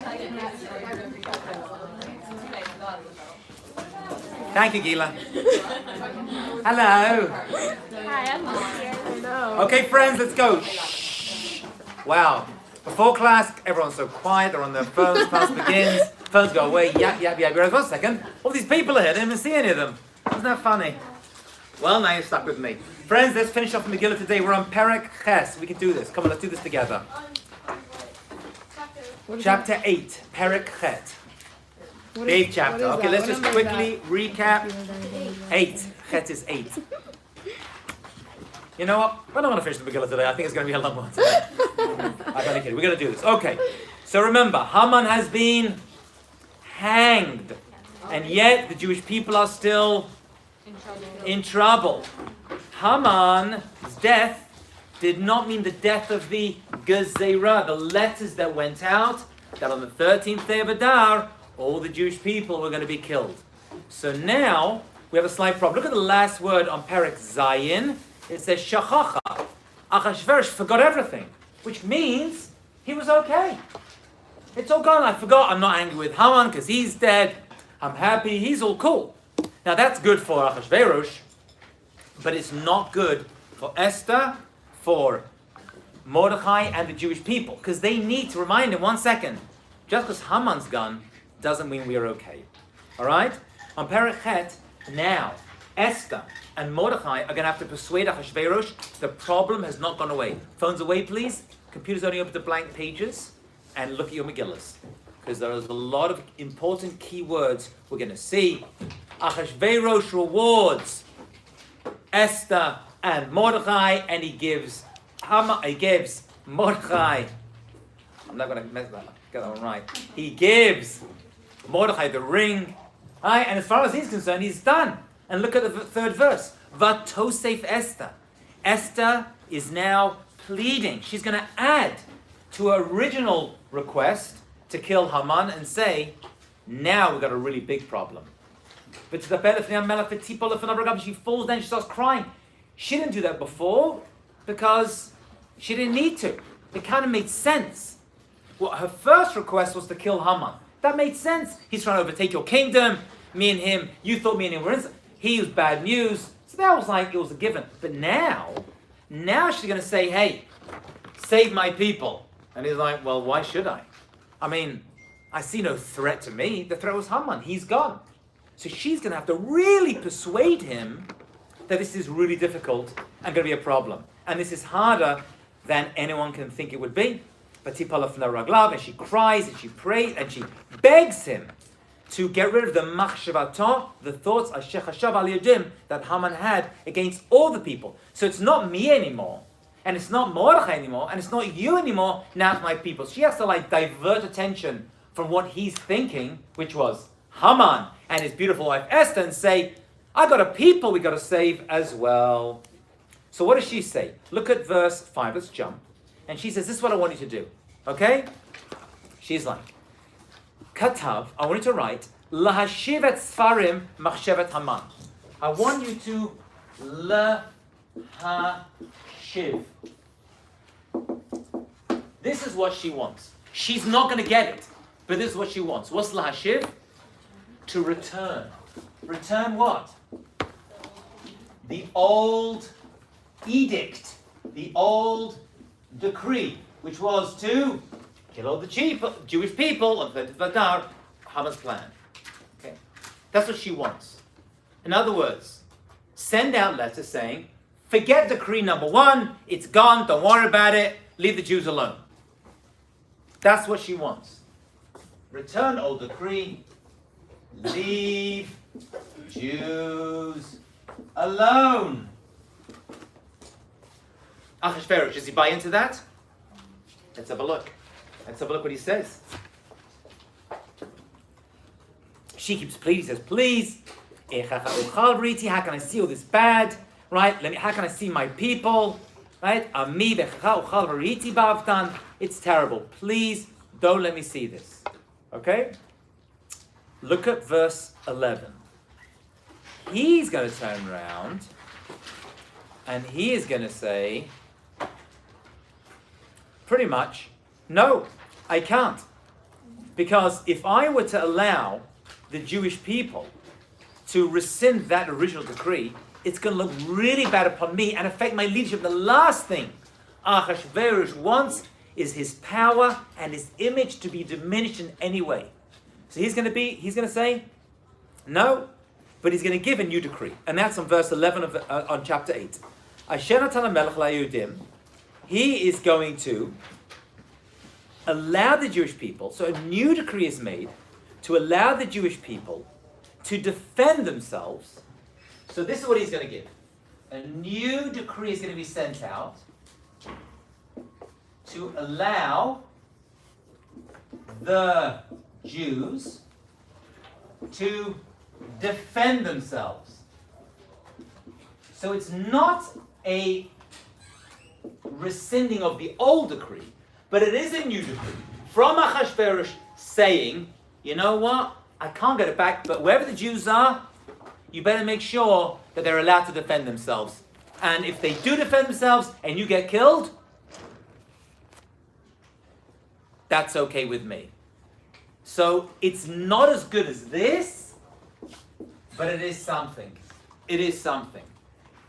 Thank you, Gila. Hello. Hi, I'm not here. Okay, friends, let's go. Shh. Wow. Before class, everyone's so quiet. They're on their phones. Class begins. Phones go away. Yap, yap, yap. Whereas, 1 second. All these people are here. I didn't even see any of them. Isn't that funny? Well, now you're stuck with me. Friends, let's finish off Megillah today. We're on Perek Ches. We can do this. Come on, let's do this together. Chapter 8. Perek Chet. The 8th chapter. Okay, let's just quickly recap. 8. Chet is 8. You know what? We're not going to finish the Megillah today. I think it's going to be a long one today. I'm only kidding. We're going to do this. Okay. So remember, Haman has been hanged. And yet the Jewish people are still in trouble. Haman's death did not mean the death of the Gezerah, the letters that went out, that on the 13th day of Adar, all the Jewish people were going to be killed. So now, we have a slight problem. Look at the last word on Perek Zayin. It says, Shachacha. Achashverosh forgot everything, which means he was okay. It's all gone. I forgot. I'm not angry with Haman because he's dead. I'm happy. He's all cool. Now that's good for Achashverosh, but it's not good for Esther, for Mordechai, and the Jewish people, because they need to remind him, 1 second, just because Haman's gone doesn't mean we're okay. All right? On Perek Chet, now, Esther and Mordechai are going to have to persuade Achashverosh. The problem has not gone away. Phones away, please. Computers only open to blank pages. And look at your Megillas. Because there is a lot of important key words we're going to see. Achashverosh rewards Esther and Mordechai, and he gives Mordechai. I'm not going to mess that up. Get that one right. He gives Mordechai the ring. Right? And as far as he's concerned, he's done. And look at the third verse. Vatosef Esther. Esther is now pleading. She's going to add to her original request to kill Haman and say, now we've got a really big problem. But she falls down, she starts crying. She didn't do that before because she didn't need to. It kind of made sense. Well, her first request was to kill Haman. That made sense. He's trying to overtake your kingdom. Me and him, you thought me and him were in. He was bad news. So that was like, it was a given. But now she's going to say, hey, save my people. And he's like, well, why should I? I mean, I see no threat to me. The threat was Haman. He's gone. So she's going to have to really persuade him that this is really difficult and going to be a problem. And this is harder than anyone can think it would be. But and she cries and she prays and she begs him to get rid of the machshavato, the thoughts that Haman had against all the people. So it's not me anymore, and it's not Mordechai anymore, and it's not you anymore. Now it's my people. She has to divert attention from what he's thinking, which was Haman and his beautiful wife Esther, and say, I got a people we got to save as well. So what does she say? Look at verse 5. Let's jump. And she says, this is what I want you to do. Okay? She's like, Katav, I want you to write, Lahashiv et Sfarim machshevet Haman. I want you to lahashiv. This is what she wants. She's not going to get it, but this is what she wants. What's lahashiv? To return. Return what? The old edict, the old decree, which was to kill all the Jewish people of the Adar, Haman's plan. Okay, that's what she wants. In other words, send out letters saying, forget decree number 1, it's gone, don't worry about it, leave the Jews alone. That's what she wants. Return old decree, leave Jews alone. Achashverosh, does he buy into that? Let's have a look. Let's have a look what he says. She keeps pleading. He says, please, how can I see all this bad? Right? How can I see my people? Right? It's terrible. Please, don't let me see this. Okay? Look at verse 11. He's going to turn around and he is going to say, pretty much, no, I can't. Because if I were to allow the Jewish people to rescind that original decree, it's going to look really bad upon me and affect my leadership. The last thing Achashverosh wants is his power and his image to be diminished in any way. So he's going to say, no, but he's going to give a new decree. And that's on verse 11 on chapter 8. Asher natan hamelech laYehudim, he is going to allow the Jewish people, so a new decree is made to allow the Jewish people to defend themselves. So this is what he's going to give. A new decree is going to be sent out to allow the Jews to defend themselves. So it's not a rescinding of the old decree, but it is a new decree from Achashverosh saying, you know what, I can't get it back, but wherever the Jews are, you better make sure that they're allowed to defend themselves. And if they do defend themselves and you get killed, that's okay with me. So it's not as good as this, but it is something. It is something.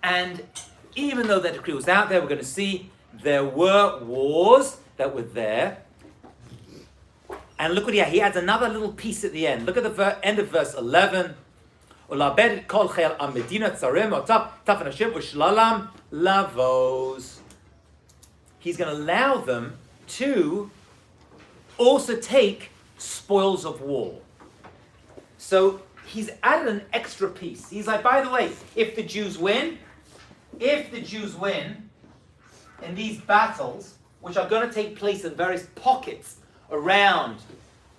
And even though that decree was out there, we're going to see there were wars that were there. And look what he adds another little piece at the end. Look at the end of verse 11. He's going to allow them to also take spoils of war. So he's added an extra piece. He's like, by the way, if the Jews win in these battles, which are going to take place in various pockets around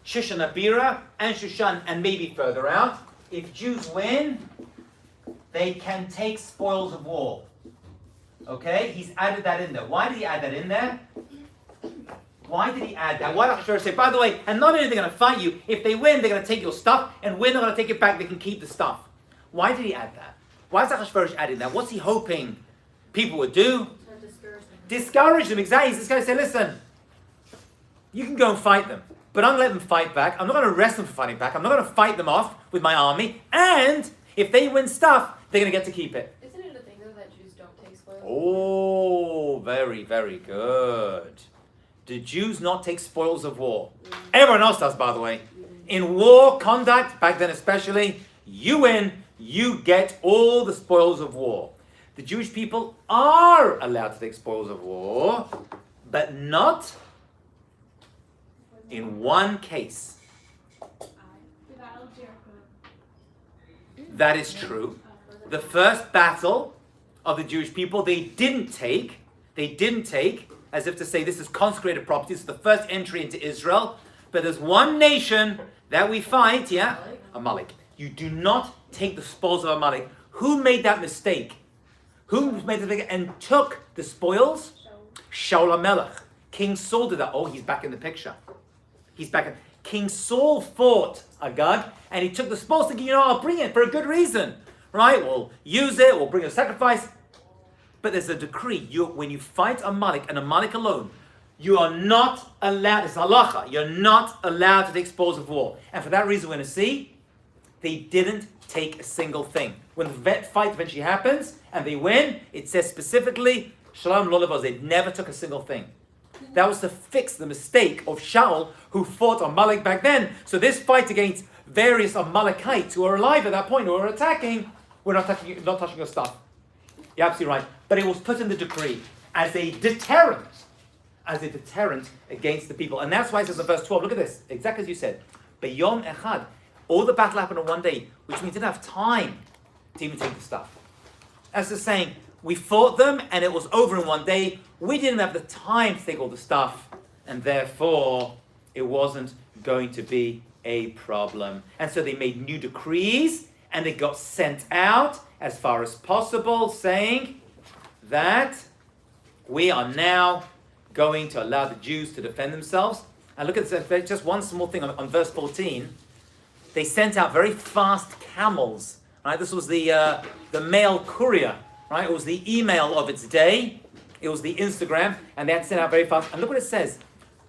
Shushan Abira and Shushan and maybe further out, if Jews win, they can take spoils of war. Okay? He's added that in there. Why did he add that in there? Why did he add that? Why did Achashverosh say, by the way, and not only are they going to fight you, if they win, they're going to take your stuff, and win, they're going to take it back, they can keep the stuff. Why did he add that? Why is Achashverosh adding that? What's he hoping people would do? Discourage them, exactly. He's just going to say, listen, you can go and fight them, but I'm going to let them fight back. I'm not going to arrest them for fighting back. I'm not going to fight them off with my army, and if they win stuff, they're going to get to keep it. Isn't it a thing, though, that Jews don't take spoils? Oh, very, very good. The Jews not take spoils of war. Everyone else does, by the way. In war conduct, back then especially, you win, you get all the spoils of war. The Jewish people are allowed to take spoils of war, but not in one case. That is true. The first battle of the Jewish people, they didn't take, as if to say this is consecrated property. This is the first entry into Israel. But there's one nation that we fight, Amalek. You do not take the spoils of Amalek. Who made that mistake? Who made the mistake and took the spoils? Shaul HaMelech. King Saul did that. Oh, he's back in the picture. He's back in. King Saul fought Agag, and he took the spoils thinking, I'll bring it for a good reason. Right? We'll use it, we'll bring a sacrifice. But there's a decree. When you fight Amalek and Amalek alone, you are not allowed, it's halacha, you're not allowed to take spoils of war. And for that reason, we're going to see, they didn't take a single thing. When the fight eventually happens, and they win, it says specifically, Shalom Lolavos, they never took a single thing. That was to fix the mistake of Shaul, who fought Amalek back then. So this fight against various Amalekites who are alive at that point, who are attacking, we're not touching your stuff. You're absolutely right. But it was put in the decree as a deterrent against the people. And that's why it says in verse 12, look at this, exactly as you said. Beyom Echad, all the battle happened in one day, which means they didn't have time to even take the stuff. As to saying, we fought them and it was over in one day. We didn't have the time to take all the stuff, and therefore it wasn't going to be a problem. And so they made new decrees, and they got sent out as far as possible, saying that we are now going to allow the Jews to defend themselves. And look at this, just one small thing on verse 14. They sent out very fast camels. Right? This was the mail courier. Right? It was the email of its day. It was the Instagram, and they had to send out very fast. And look what it says.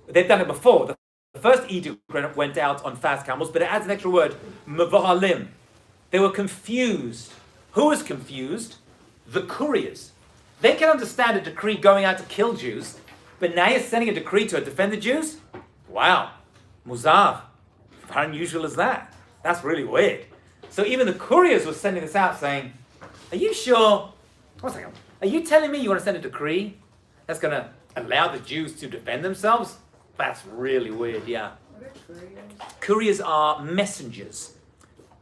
They've done it before. The first edict went out on fast camels, but it adds an extra word, mevahalim. They were confused. Who was confused? The couriers. They can understand a decree going out to kill Jews, but now you're sending a decree to defend the Jews? Wow. Muzar. How unusual is that? That's really weird. So even the couriers were sending this out saying, are you sure? One second. Are you telling me you want to send a decree that's going to allow the Jews to defend themselves? That's really weird, yeah. What are couriers? Couriers are messengers.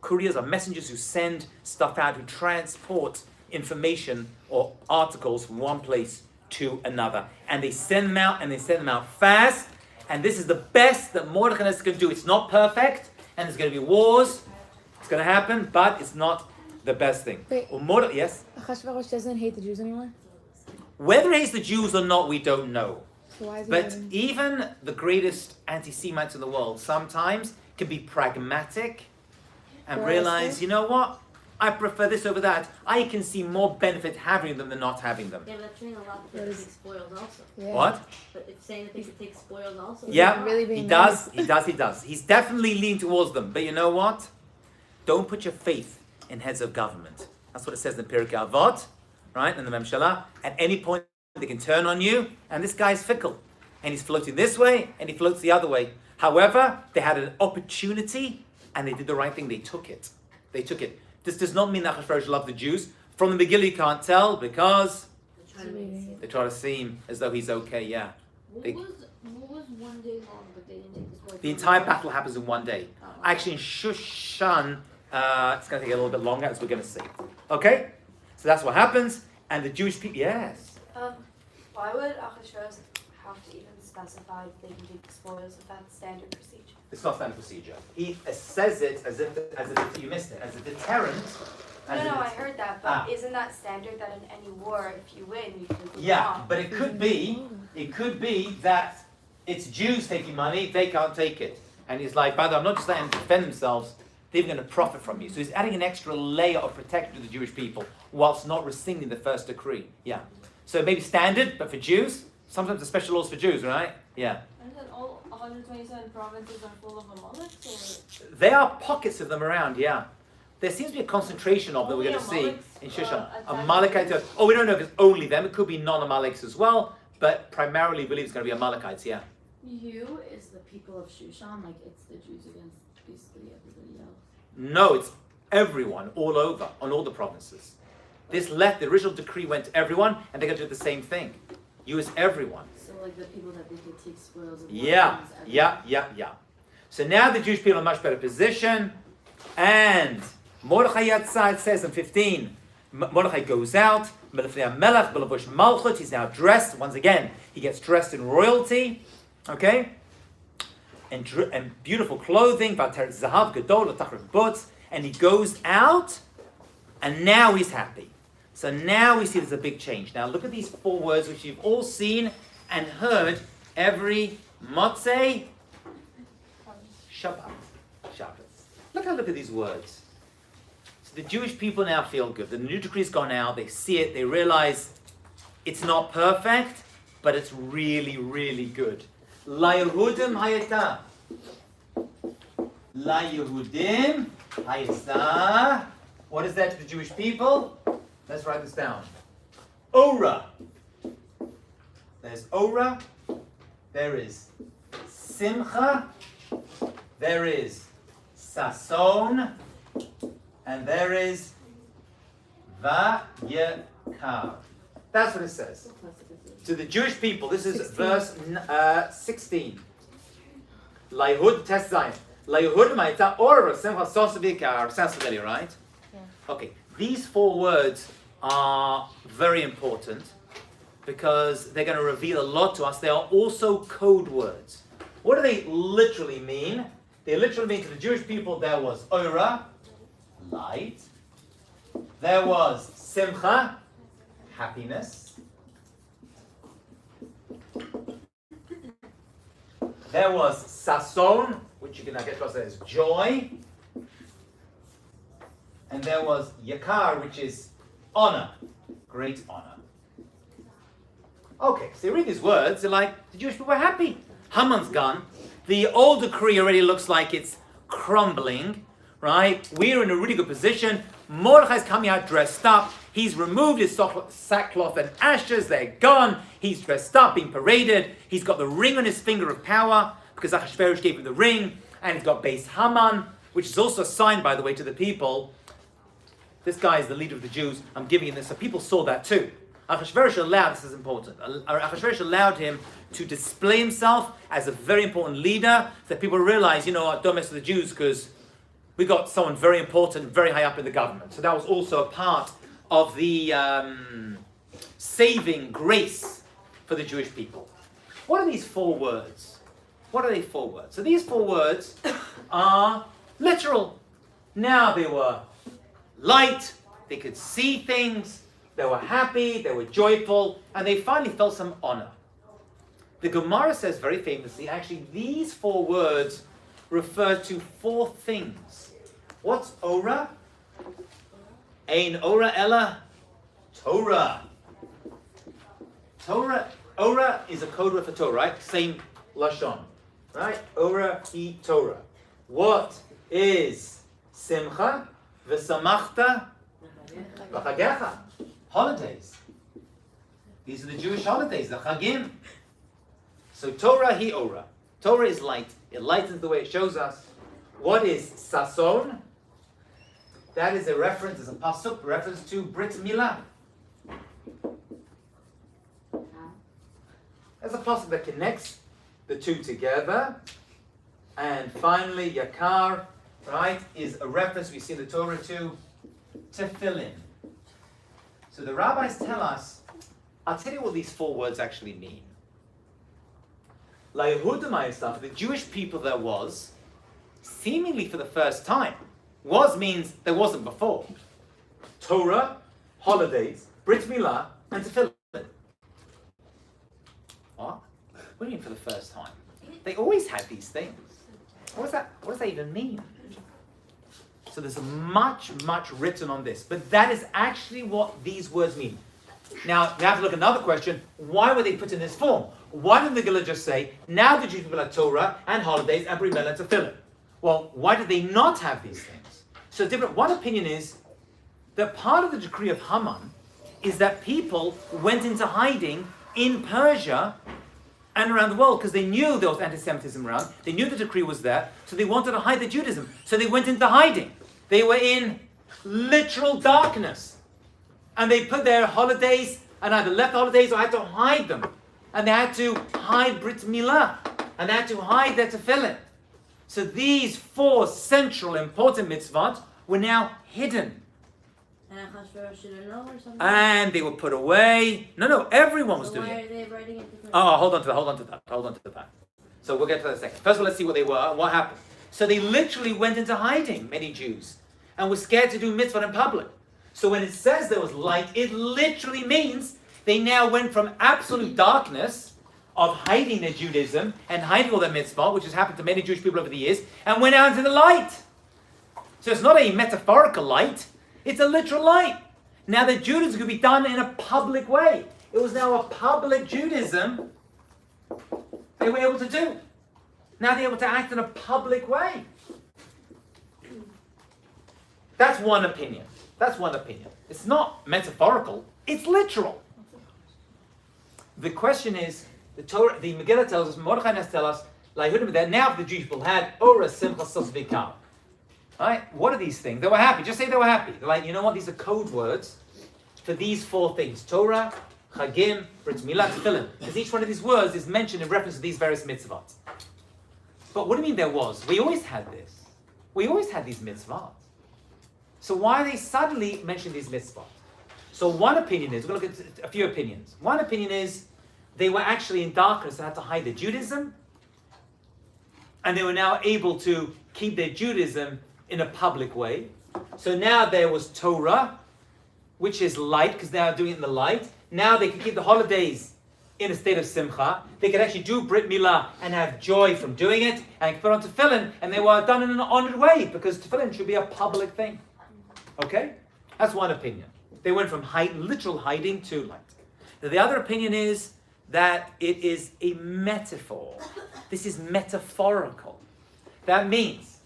Couriers are messengers who send stuff out, who transport information or articles from one place to another. And they send them out, and they send them out fast. And this is the best that Mordechai can do. It's not perfect, and there's going to be wars. It's going to happen, but it's not the best thing. Wait. Yes? Achashverosh doesn't hate the Jews anymore? Whether he hates the Jews or not, we don't know. So why is he But hating? even the greatest anti-Semites in the world sometimes can be pragmatic and Right. realize, you know what? I prefer this over that. I can see more benefit having them than not having them. Yeah, but that's saying a lot that they could take spoils also. Yeah. What? But it's saying that they could take spoils also. Yeah, really he being does, he does, he does. He's definitely leaning towards them. But you know what? Don't put your faith in heads of government. That's what it says in Pirkei Avot, right? In the Memshalah. At any point, they can turn on you. And this guy's fickle. And he's floating this way, and he floats the other way. However, they had an opportunity, and they did the right thing. They took it. They took it. This does not mean that Achashverosh loved the Jews. From the Megillah, you can't tell because They're trying to make it they try to seem as though he's okay, yeah. They- What was 1 day long, but they didn't take the spoils? The entire battle happens in one day. Actually, in Shushan, it's going to take a little bit longer, as we're going to see. Okay? So that's what happens. And the Jewish people, yes. Why would Achashverosh have to even specify if they can take the spoils if that's standard procedure? It's not standard procedure. He says it as if you missed it, as a deterrent. as No, a- I heard that, but Ah. isn't that standard that in any war, if you win, you can move Yeah, on? but it could be that it's Jews taking money, they can't take it. And he's like, by the way, I'm not just letting them defend themselves, they're even going to profit from you. So he's adding an extra layer of protection to the Jewish people, whilst not rescinding the first decree. Yeah. So maybe standard, but for Jews, sometimes there's special laws for Jews, right? Yeah. And then all 127 provinces are full of Amaleks, There are pockets of them around, yeah. There seems to be a concentration of them we're Only going to see Amaleks, in Shushan. attack Amalekites. Oh, we don't know if it's only them. It could be non-Amaleks as well, but primarily we believe it's going to be Amalekites, yeah. You is the people of Shushan, like it's the Jews against basically everybody else. No, it's everyone, all over, on all the provinces. The original decree went to everyone, and they're going to do the same thing. You as everyone. So like the people that they could take spoils of. Yeah. So now the Jewish people are in a much better position, and Mordechai Yatzad says in 15, Mordechai goes out, Melech Melech, Belavush Malchut, he's now dressed, once again, he gets dressed in royalty, okay? And beautiful clothing, Vater Zahav Gadol, Tachar Butz, and he goes out, and now he's happy. So now we see there's a big change. Now look at these 4 words which you've all seen and heard every Motzei, Shabbat. Look at these words. So the Jewish people now feel good. The new decree's gone out, they see it, they realize it's not perfect, but it's really, really good. La Yehudim Hayata. La Yehudim Hayata. What is that to the Jewish people? Let's write this down. Ora. There's Ora. There is Simcha. There is Sason. And there is Vayekar. That's what it says. To the Jewish people, this is 16. verse 16. Laihud Tes Zayin. Laihud Ma'ita Ora Simcha Sason Vayekar. Sounds familiar, right? Yeah. Okay, these 4 words are very important because they're going to reveal a lot to us. They are also code words. What do they literally mean? They literally mean to the Jewish people there was Ora, light. There was Simcha, happiness. There was Sason, which you can I guess translate as joy. And there was Yakar, which is honor, great honor. Okay, so you read these words, they're like, the Jewish people were happy. Haman's gone. The old decree already looks like it's crumbling, right? We're in a really good position. Mordechai's coming out dressed up. He's removed his sackcloth and ashes. They're gone. He's dressed up, being paraded. He's got the ring on his finger of power because Achashverosh gave him the ring. And he's got base Haman, which is also a sign, by the way, to the people. This guy is the leader of the Jews. I'm giving him this. So people saw that too. Achashverosh allowed, this is important, Achashverosh allowed him to display himself as a very important leader, so that people realize, don't mess with the Jews because we got someone very important, very high up in the government. So that was also a part of the saving grace for the Jewish people. What are these 4 words? What are they 4 words? So these 4 words are literal. Now they were light, they could see things, they were happy, they were joyful, and they finally felt some honor. The Gemara says very famously, actually these 4 words refer to 4 things. What's Ora? Ein Ora Ella Torah. Ora is a code word for Torah, right? Same Lashon, right? Ora hi Torah. What is Simcha? V'samachta v'chagecha. Holidays. These are the Jewish holidays, the Chagim. So Torah hi Ora. Torah is light. It lightens the way it shows us. What is Sason? That is a reference, as a pasuk, reference to Brit Milah. There's a pasuk that connects the 2 together. And finally, Yakar, right, is a reference we see in the Torah to Tefillin. So the rabbis tell us, I'll tell you what these 4 words actually mean. La Yehudim stuff, the Jewish people there was, seemingly for the first time. Was means there wasn't before. Torah, holidays, Brit Milah, and Tefillin. What? What do you mean for the first time? They always had these things. What does that even mean? So there's much written on this. But that is actually what these words mean. Now, you have to look at another question. Why were they put in this form? Why didn't the Gila just say, now the Jewish people have Torah and holidays and Brit Milah and Tefillin? Well, why did they not have these things? So different. One opinion is that part of the decree of Haman is that people went into hiding in Persia and around the world because they knew there was anti-Semitism around. They knew the decree was there, so they wanted to hide their Judaism. So they went into hiding. They were in literal darkness. And they put their holidays, and either left the holidays or had to hide them. And they had to hide Brit Milah. And they had to hide their Tefillin. So these 4 central important mitzvot were now hidden. And Achashverosh didn't know or something? And they were put away. No, everyone was So doing why it. are they writing it differently? Oh, hold on to that. So we'll get to that in a second. First of all, let's see what they were and what happened. So they literally went into hiding, many Jews, and were scared to do mitzvah in public. So when it says there was light, it literally means they now went from absolute darkness of hiding their Judaism and hiding all their mitzvah, which has happened to many Jewish people over the years, and went out into the light. So it's not a metaphorical light, it's a literal light. Now the Judaism could be done in a public way. It was now a public Judaism they were able to do. Now they're able to act in a public way. That's one opinion. It's not metaphorical, it's literal. The question is, the Megillah tells us, Mordechai has tell us, that now the Jewish people had Ora Simcha Sos Vikal. Right? What are these things? They were happy. Just say they were happy. They're like, you know what? These are code words for these 4 things. Torah, Chagim, Brit Milah, Tefillin. Because each one of these words is mentioned in reference to these various mitzvot. But what do you mean there was? We always had this. We always had these mitzvot. So why are they suddenly mentioning these mitzvot? So one opinion is, we're going to look at a few opinions. One opinion is, they were actually in darkness and had to hide their Judaism. And they were now able to keep their Judaism in a public way. So now there was Torah, which is light, because they are doing it in the light. Now they can keep the holidays in a state of simcha. They could actually do Brit Milah and have joy from doing it, and put on tefillin, and they were done in an honored way, because tefillin should be a public thing. Okay? That's one opinion. They went from literal hiding to light. The other opinion is that it is a metaphor. This is metaphorical. That means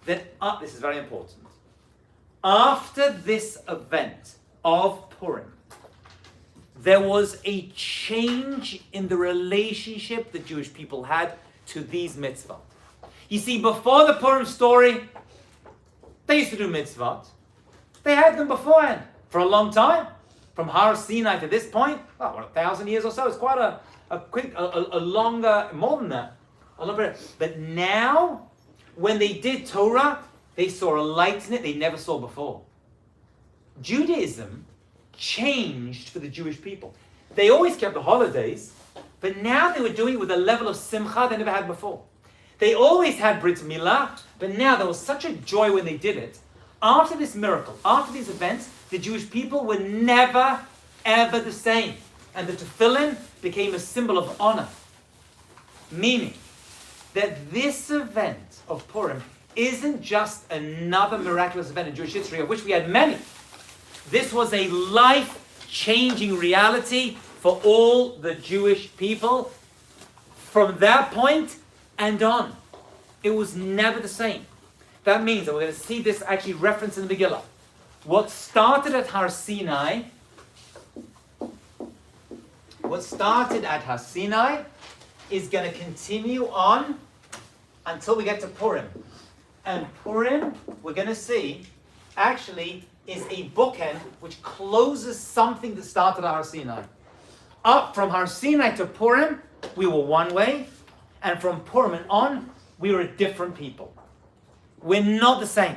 that, this is very important, after this event of Purim, there was a change in the relationship the Jewish people had to these mitzvot. You see, before the Purim story, they used to do mitzvot. They had them beforehand for a long time. From Har Sinai to this point, 1,000 years or so. It's quite a longer, more than that. A little bit. But now, when they did Torah, they saw a light in it they never saw before. Judaism changed for the Jewish people. They always kept the holidays, but now they were doing it with a level of simcha they never had before. They always had Brit Milah, but now there was such a joy when they did it. After this miracle, after these events, the Jewish people were never, ever the same. And the tefillin became a symbol of honor. Meaning that this event of Purim isn't just another miraculous event in Jewish history, of which we had many. This was a life-changing reality for all the Jewish people. From that point and on, it was never the same. That means that we're going to see this actually referenced in the Megillah. What started at Har Sinai is going to continue on until we get to Purim. And Purim, we're going to see, actually is a bookend which closes something that started at Har Sinai. Up from Har Sinai to Purim, we were one way, and from Purim and on, we were a different people. We're not the same.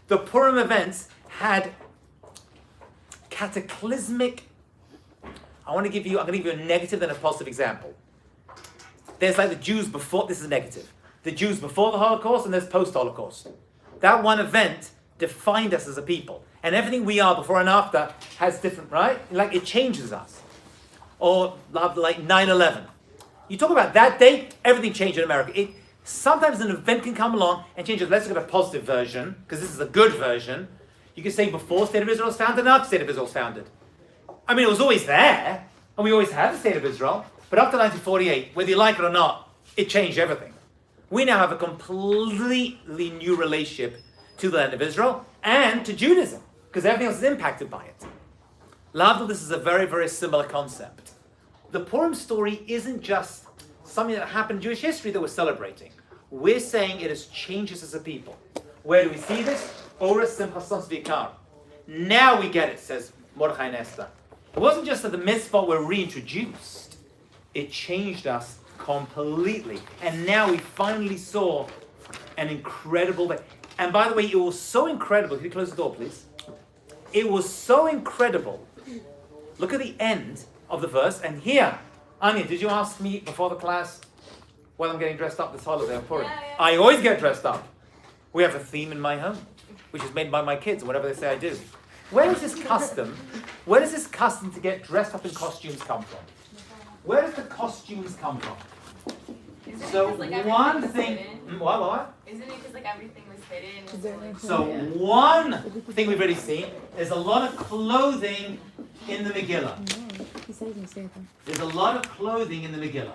The Purim events had cataclysmic. I'm going to give you a negative and a positive example. There's like the Jews before, this is negative. The Jews before the Holocaust and there's post-Holocaust. That one event defined us as a people. And everything we are before and after has different, right? Like it changes us. Or like 9/11. You talk about that day, everything changed in America. Sometimes an event can come along and change it. Let's look at a positive version, because this is a good version. You can say before State of Israel was founded and after State of Israel was founded. I mean, it was always there, and we always had the State of Israel. But after 1948, whether you like it or not, it changed everything. We now have a completely new relationship to the land of Israel and to Judaism, because everything else is impacted by it. Lavdil, this is a very, very similar concept. The Purim story isn't just something that happened in Jewish history that we're celebrating. We're saying it has changed us as a people. Where do we see this? Ora Simchas Vikar. Now we get it, says Mordechai and Esther. It wasn't just that the mitzvah were reintroduced. It changed us completely. And now we finally saw an incredible way. And by the way, it was so incredible. Can you close the door, please? It was so incredible. Look at the end of the verse. And here, Anya, did you ask me before the class when I'm getting dressed up this holiday of Purim? Yeah. I always get dressed up. We have a theme in my home, which is made by my kids, whatever they say I do. Where does this custom to get dressed up in costumes come from? Where does the costumes come from? Isn't it So 'cause, like, everything one was thing, hidden? what? Isn't it because like everything was hidden? Is there So, like, So one thing we've already seen, there's a lot of clothing in the Megillah. No, he said he's gonna say anything. There's a lot of clothing in the Megillah.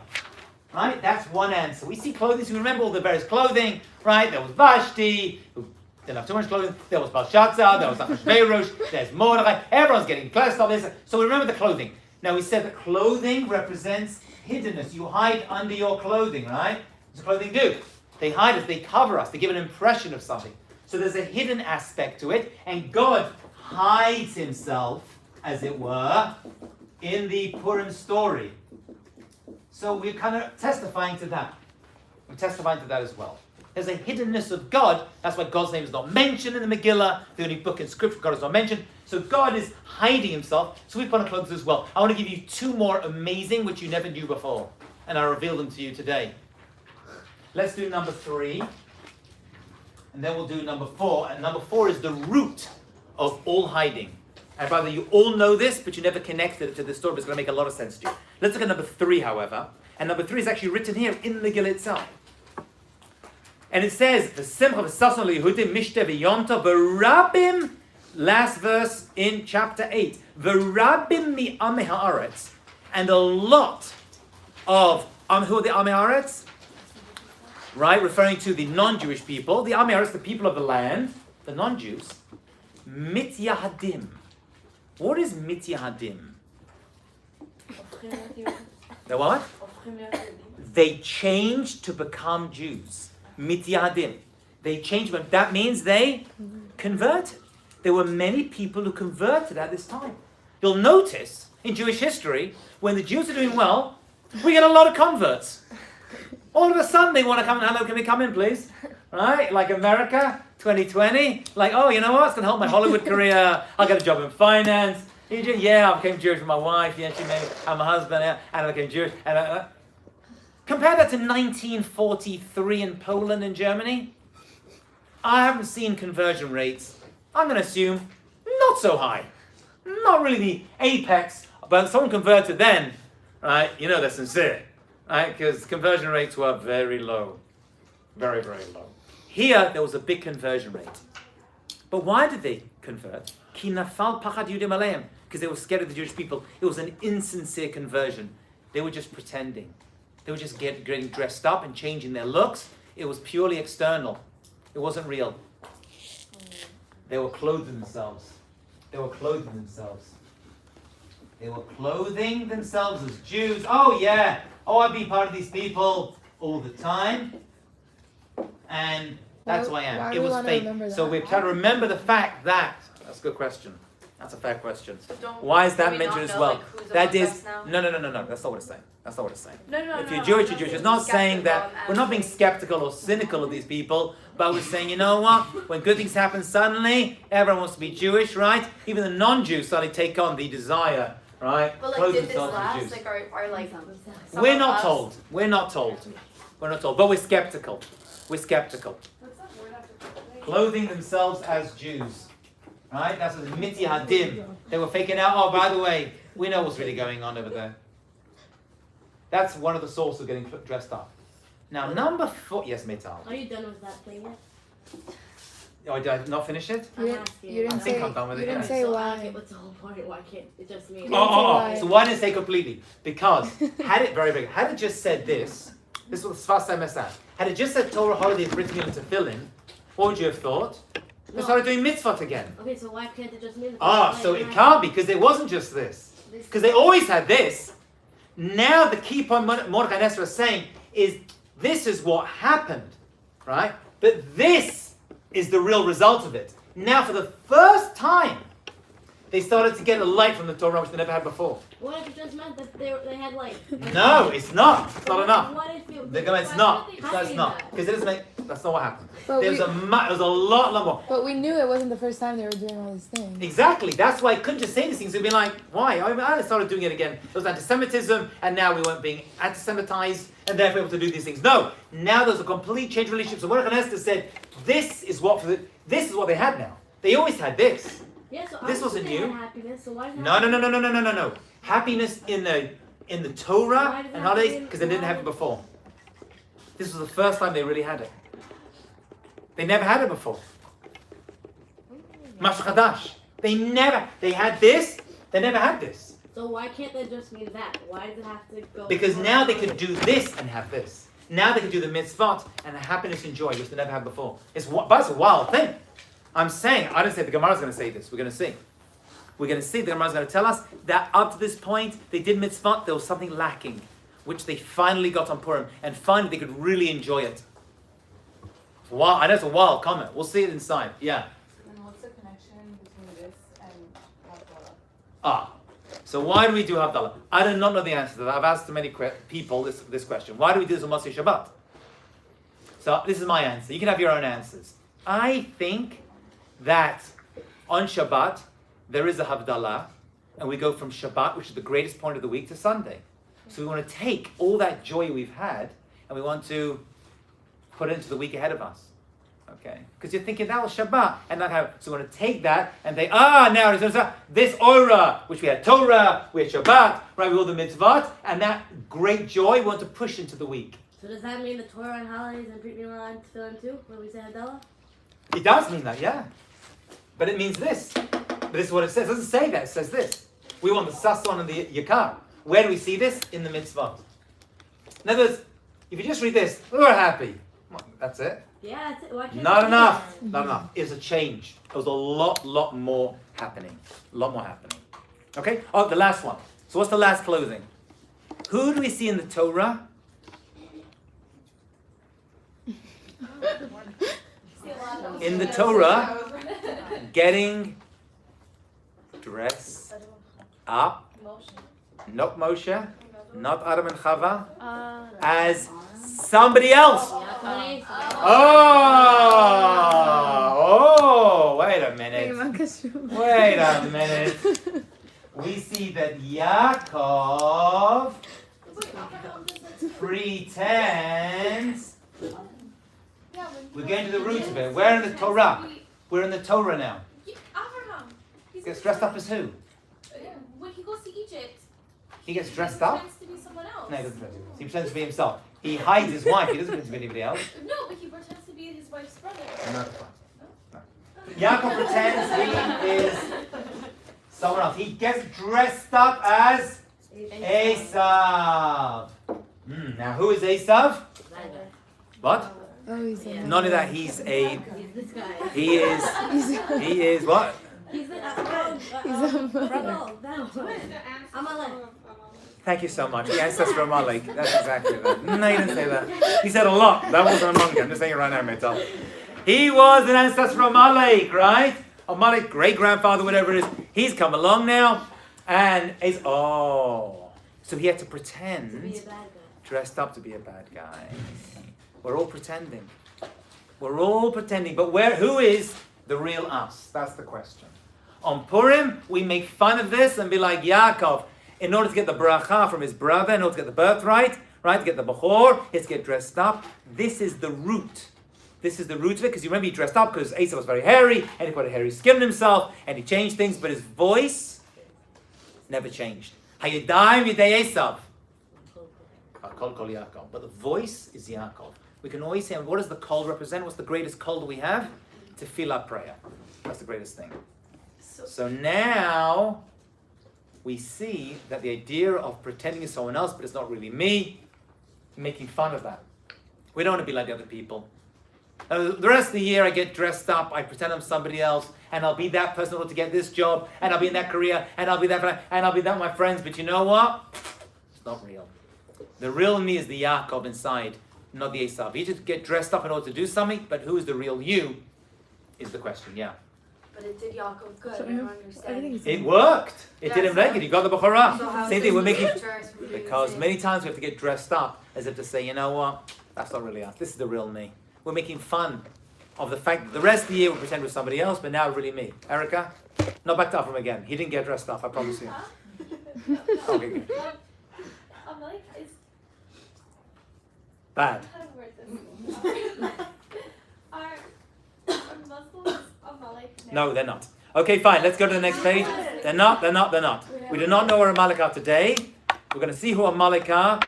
Right? That's one answer. We see clothing, so we remember all the various clothing, right? There was Vashti, who didn't have too much clothing. There was Belshazzar, there was Achashverosh, there's Mordechai. Everyone's getting dressed up. So we remember the clothing. Now we said that clothing represents hiddenness. You hide under your clothing, right? What does clothing do? They hide us, they cover us, they give an impression of something. So there's a hidden aspect to it, and God hides himself, as it were, in the Purim story. So we're kind of testifying to that. We're testifying to that as well. There's a hiddenness of God. That's why God's name is not mentioned in the Megillah. The only book in Scripture God is not mentioned. So God is hiding himself. So we put on clothes as well. I want to give you two more amazing, which you never knew before. And I reveal them to you today. Let's do number 3. And then we'll do number 4. And number 4 is the root of all hiding. And by the way, you all know this, but you never connected it to this story, but it's going to make a lot of sense to you. Let's look at number 3, however. And number 3 is actually written here in the Megillah itself. And it says, V'simcha v'sason leYehudim mishte v'yomta v'rabim, last verse in chapter 8. V'rabim mi'amei ha'aretz. And a lot of, who are the Amei Haaretz? Right, referring to the non-Jewish people. The Amei Haaretz, the people of the land, the non-Jews. Mityahadim. What is mityahadim? The what? They changed to become Jews. Mityahadim. They changed, but that means they converted. There were many people who converted at this time. You'll notice in Jewish history, when the Jews are doing well, we get a lot of converts. All of a sudden they want to come and, hello, can we come in please? Right? Like America, 2020. Like, oh, you know what? It's going to help my Hollywood career. I'll get a job in finance. Yeah, I became Jewish with my wife. Yeah, she made, and my husband. Yeah, and I became Jewish. And compare that to 1943 in Poland and Germany. I haven't seen conversion rates, I'm going to assume, not so high. Not really the apex, but someone converted then, right, you know they're sincere, right, because conversion rates were very low. Very, very low. Here, there was a big conversion rate. But why did they convert? Ki nafal pachad Yudim aleim, because they were scared of the Jewish people. It was an insincere conversion. They were just pretending. They were just getting dressed up and changing their looks. It was purely external. It wasn't real. They were clothing themselves. They were clothing themselves. They were clothing themselves as Jews. Oh yeah. Oh, I'd be part of these people all the time. And that's who I am. It was fake. So we're trying to remember the fact that. That's a good question. That's a fair question. Why is that mentioned as well? That is no. That's not what it's saying. That's not what it's saying. No. If you're Jewish, you're Jewish. It's not saying that we're not being skeptical or cynical of these people, but we're saying, you know what? When good things happen suddenly, everyone wants to be Jewish, right? Even the non-Jews suddenly take on the desire, right? But like, Clothe did this themselves as last? Jews. Like, are like some We're of not us- told. We're not told. We're not told. But we're skeptical. We're skeptical. What's that word after Clothing themselves as Jews. Right? That's what mityahadim. They were faking out. Oh, by the way, we know what's really going on over there. That's one of the sources of getting dressed up. Now, number 4. Yes, Mital. Are you done with that thing yet? Oh, did I not finish it? I'm asking. You didn't I think say, I'm done with you it, didn't yeah. say So I why. don't get what's the whole point? Why can't it just mean? why. So why didn't it say completely? Because had it just said this was the first time I said. Had it just said Torah, holiday, Brit Milah, Tefillin, what would you have thought? They started doing mitzvot again. Okay, so why can't it just mean? So it can't be, because it wasn't just this. Because they always had this. Now the key point Mordechai and Esther are saying is this is what happened, right? But this is the real result of it. Now for the first time, they started to get a light from the Torah which they never had before. What if it just meant that they had like? No, it's not. It's not enough. What if it? They're going, it's not. Why It's would not. they It's say not. that? Because it doesn't make. That's not what happened. But There's a lot more. But we knew it wasn't the first time they were doing all these things. Exactly. That's why I couldn't just say these things. It'd be like, why? I started doing it again. It was anti-Semitism, and now we weren't being anti-Semitized, and therefore able to do these things. No. Now there's a complete change in relationship. So Mordechai and Esther said, this is what they had now. They always had this. Yeah, so This wasn't they new. had happiness, so why No. Happiness in the Torah Why did and that holidays mean- because they didn't have it before. This was the first time they really had it. They never had it before. Mash Chadash. They had this, they never had this. So why can't they just mean that? Why does it have to go? Because now they could do this and have this. Now they can do the mitzvot and the happiness and joy which they never had before. But it's a wild thing. I'm saying, I didn't say the Gemara is going to say this. We're going to see. We're going to see, the Gemara is going to tell us that up to this point, they did mitzvot, there was something lacking, which they finally got on Purim, and finally they could really enjoy it. Wow, I know it's a wild comment. We'll see it inside. Yeah. And what's the connection between this and Havdalah? So why do we do Havdalah? I do not know the answer to that. I've asked many people this question. Why do we do this on Motzei Shabbat? So this is my answer. You can have your own answers. I think that on Shabbat, there is a Havdalah, and we go from Shabbat, which is the greatest point of the week, to Sunday. So we want to take all that joy we've had, and we want to put it into the week ahead of us. Okay? Because you're thinking, that was Shabbat, and not how. So we want to take that, and they, now it's this Aura, which we had Torah, we had Shabbat, right, we all the mitzvot, and that great joy we want to push into the week. So does that mean the Torah and holidays and Brit Milah and Tefillin too, when we say Havdalah? It does mean that, yeah. But it means this. But this is what it says. It doesn't say that. It says this. We want the Sasson and the Yakar. Where do we see this? In the mitzvah. In other words, if you just read this, we're happy. That's it. Yeah, that's it. Why can't Not you- enough. Not enough. It was a change. There was a lot more happening. A lot more happening. Okay? Oh, the last one. So what's the last clothing? Who do we see in the Torah? In the Torah, getting dressed up. Not Moshe. Not Adam and Chava. As somebody else. Oh, wait a minute. Wait a minute. We see that Yaakov pretends. We're getting to the roots of it. We're in the Torah. We're in the Torah now. Abraham. Gets dressed up as who? When he goes to Egypt, He gets dressed up? pretends to be someone else. No, he doesn't. He pretends to be himself. He hides his wife. He doesn't pretend to be anybody else. No, but he pretends to be his wife's brother. No. Yaakov pretends he is someone else. He gets dressed up as Esav. Now, who is Esav? What? Oh, he's Yeah. None of that. He's a. He's this guy. He is what? He's the Amalek. Thank you so much. The ancestor of Amalek. That's exactly that. No, you didn't say that. He said a lot. That wasn't among them. I'm just saying it right now, Metal. He was an ancestor of Amalek, right? Amalek, great grandfather, whatever it is. He's come along now, and is so he had to pretend, To be a bad guy. dressed up to be a bad guy. We're all pretending. We're all pretending, but who is the real us? That's the question. On Purim, we make fun of this and be like Yaakov. In order to get the bracha from his brother, in order to get the birthright, right, to get the bechor, he has to get dressed up. This is the root. This is the root of it, because you remember he dressed up because Esau was very hairy, and he put a hairy skin on himself, and he changed things, but his voice never changed. Hayadayim Yidei Esau. Kol Yaakov. But the voice is Yaakov. We can always say, what does the kol represent? What's the greatest kol that we have? Tefillah, prayer. That's the greatest thing. So now we see that the idea of pretending is someone else, but it's not really me, making fun of that. We don't want to be like the other people. The rest of the year I get dressed up, I pretend I'm somebody else, and I'll be that person in order to get this job, and I'll be in that career, and I'll be that, and I'll be that with my friends, but you know what? It's not real. The real me is the Yaakov inside, not the Esav. You just get dressed up in order to do something, but who is the real you is the question, yeah. But it did Yaakov good. So I don't understand. It worked. It did him naked. He got the Bechorah. So how Same is thing, it we're making... different from doing the Because same? many times we have to get dressed up as if to say, you know what? That's not really us. This is the real me. We're making fun of the fact that the rest of the year we pretend we're somebody else, but now really me. Erica? Not back to Avram again. He didn't get dressed up, I promise you. Okay, good. Amalek is. Bad. How do I word this? Are Muslims Amalek now? No, they're not. Okay, fine. Let's go to the next page. They're not. We do not know where Amalek are today. We're going to see who Amalek are.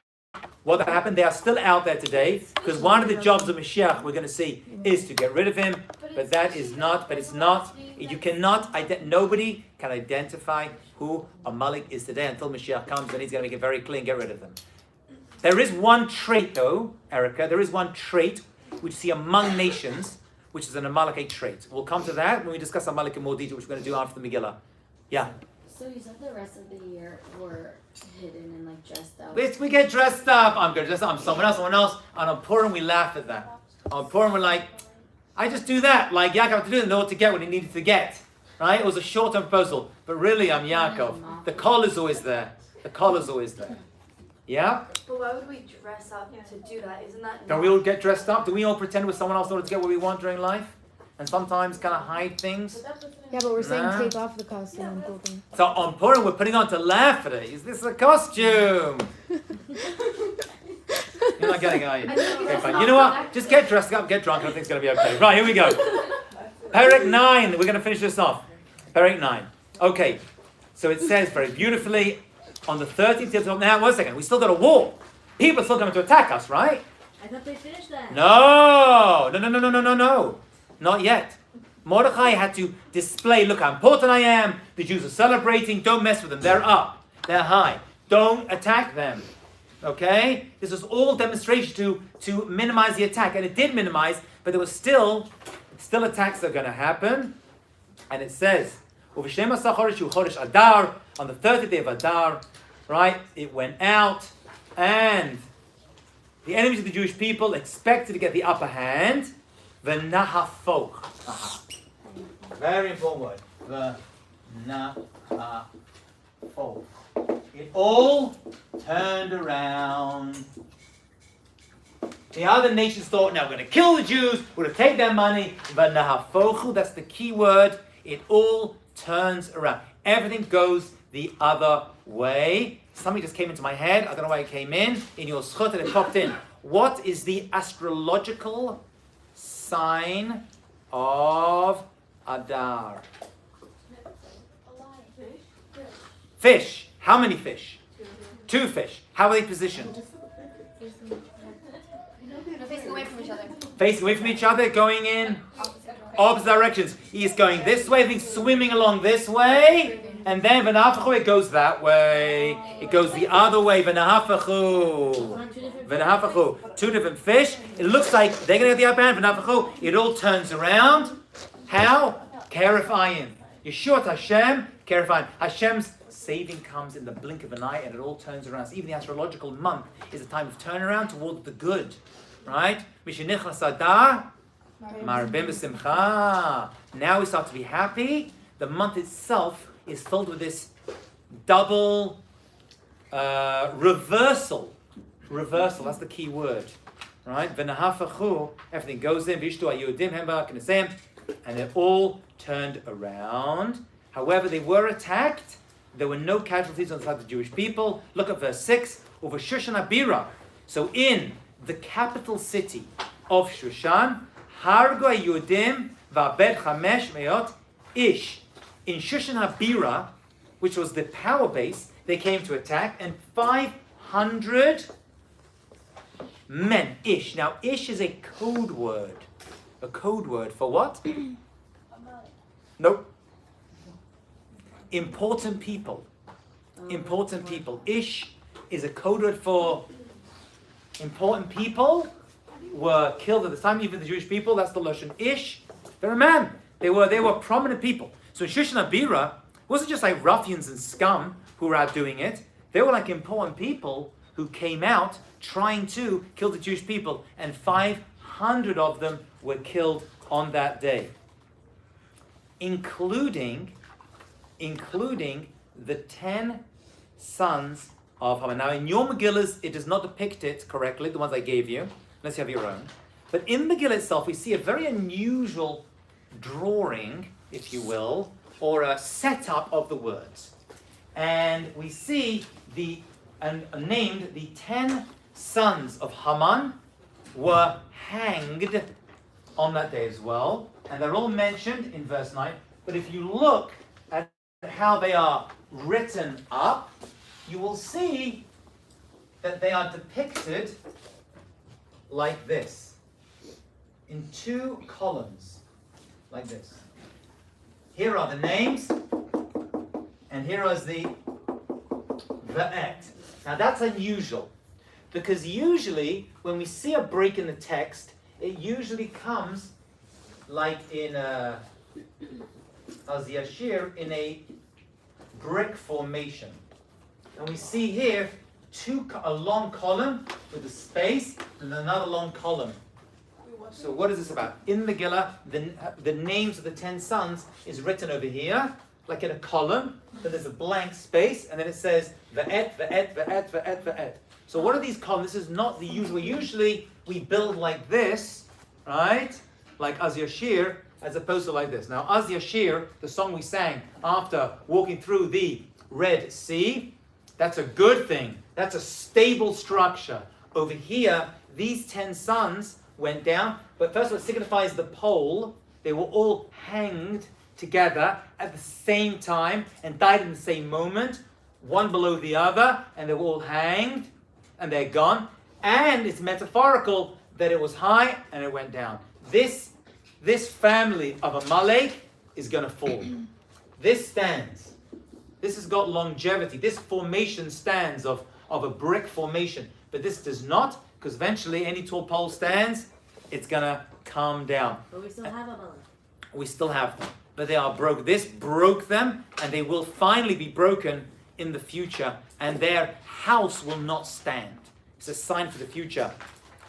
What happened? They are still out there today because one of the jobs of Mashiach we're going to see is to get rid of him. But that is not. But it's not. You cannot. Nobody can identify who Amalek is today until Mashiach comes, and he's going to make it very clear and get rid of them. There is one trait, though, Erica. There is one trait which you see among nations, which is an Amalekite trait. We'll come to that when we discuss Amalek in more detail, which we're going to do after the Megillah. Yeah. So you said the rest of the year were hidden and like dressed up. We get dressed up. I'm going to dress up. I'm someone else. And on Purim, we laugh at that. On Purim, we're like, I just do that. Like Yaakov had to do it in order to get what he needed to get. Right? It was a short-term proposal. But really, I'm Yaakov. The collar's always there. The collar's always there. Yeah? But why would we dress up to do that? Isn't that? Don't we all get dressed up? Do we all pretend we're someone else in order to get what we want during life? And sometimes kind of hide things? Yeah, but we're saying Nah. take off the costume and clothing. So on Purim, we're putting on to laugh at it. Is this a costume? You're not getting it, are you? Okay, fine. You know what? Just get dressed up, get drunk, and I think it's going to be okay. Right, here we go. Perek 9. We're going to finish this off. Perek 9. Okay. So it says very beautifully, on the 13th day of... Now, 1 second. We still got a war. People are still coming to attack us, right? I thought they finished that. No. Not yet. Mordechai had to display, look how important I am. The Jews are celebrating. Don't mess with them. They're up. They're high. Don't attack them. Okay? This was all demonstration to minimize the attack. And it did minimize, but there was still attacks that are going to happen. And it says, on the 30th day of Adar, right, it went out, and the enemies of the Jewish people expected to get the upper hand. V'nahafoch. Very important word. V'nahafoch. It all turned around. The other nations thought, now we're going to kill the Jews, we're going to take their money. V'nahafochu, that's the key word. It all turns around. Everything goes the other way. Something just came into my head. I don't know why it came in your schut, and it popped in. What is the astrological sign of Adar? Fish. How many fish? 2 fish. How are they positioned? Facing away from each other. Facing away from each other, going in opposite directions. He's going this way, he's swimming along this way, and then v'nahafachu, it goes that way. It goes the other way, v'nahafachu. 2 different fish. It looks like they're going to get the upper hand, v'nahafachu. It all turns around. How? Kerefayim. Yeshua Hashem, Kerefayim. Hashem's saving comes in the blink of an eye, and it all turns around. So even the astrological month is a time of turnaround toward the good. Right? Mishenichlas Adar. Marbim b'simcha. Now we start to be happy. The month itself is filled with this double reversal. Reversal, that's the key word. Right? V'nahafachu, everything goes in. V'ishtu ayudim hemba k'nesem. And it all turned around. However, they were attacked. There were no casualties on the side of the Jewish people. Look at verse 6. Over Shushan Abira. So in the capital city of Shushan, Hargo Yudim Va'abed Chamesh Meot Ish. In Shushan Habira, which was the power base, they came to attack, and 500 men. Ish. Now, Ish is a code word. A code word for what? Nope. Important people. Important people. Ish is a code word for important people were killed at the time, even the Jewish people. That's the Lashon Ish. They're a man. They were prominent people. So in Shushan Abira, it wasn't just like ruffians and scum who were out doing it. They were like important people who came out trying to kill the Jewish people, and 500 of them were killed on that day, including the 10 sons of Haman. Now in your Megillas, it does not depict it correctly, the ones I gave you, unless you have your own. But in the Megillah itself, we see a very unusual drawing, if you will, or a setup of the words. And we see named the 10 sons of Haman were hanged on that day as well. And they're all mentioned in verse 9. But if you look at how they are written up, you will see that they are depicted like this, in 2 columns, like this. Here are the names, and here is the Ve'et. Now that's unusual, because usually when we see a break in the text, it usually comes like in Az Yashir, in a brick formation. And we see here a long column with a space and another long column. So what is this about? In Megillah, the names of the 10 sons is written over here, like in a column. Then there's a blank space, and then it says Ve'et, Ve'et, Ve'et, Ve'et, Ve'et. So what are these columns? This is not the usual. Usually we build like this, right? Like Az Yashir, as opposed to like this. Now Az Yashir, the song we sang after walking through the Red Sea, that's a good thing. That's a stable structure. Over here, these 10 sons went down, but first of all, it signifies the pole. They were all hanged together at the same time and died in the same moment, one below the other, and they were all hanged, and they're gone. And it's metaphorical that it was high and it went down. This family of Amalek is going to fall. This stands. This has got longevity. This formation stands of a brick formation. But this does not, because eventually any tall pole stands, it's going to come down. But we still have a melech. We still have them. But they are broke. This broke them, and they will finally be broken in the future. And their house will not stand. It's a sign for the future.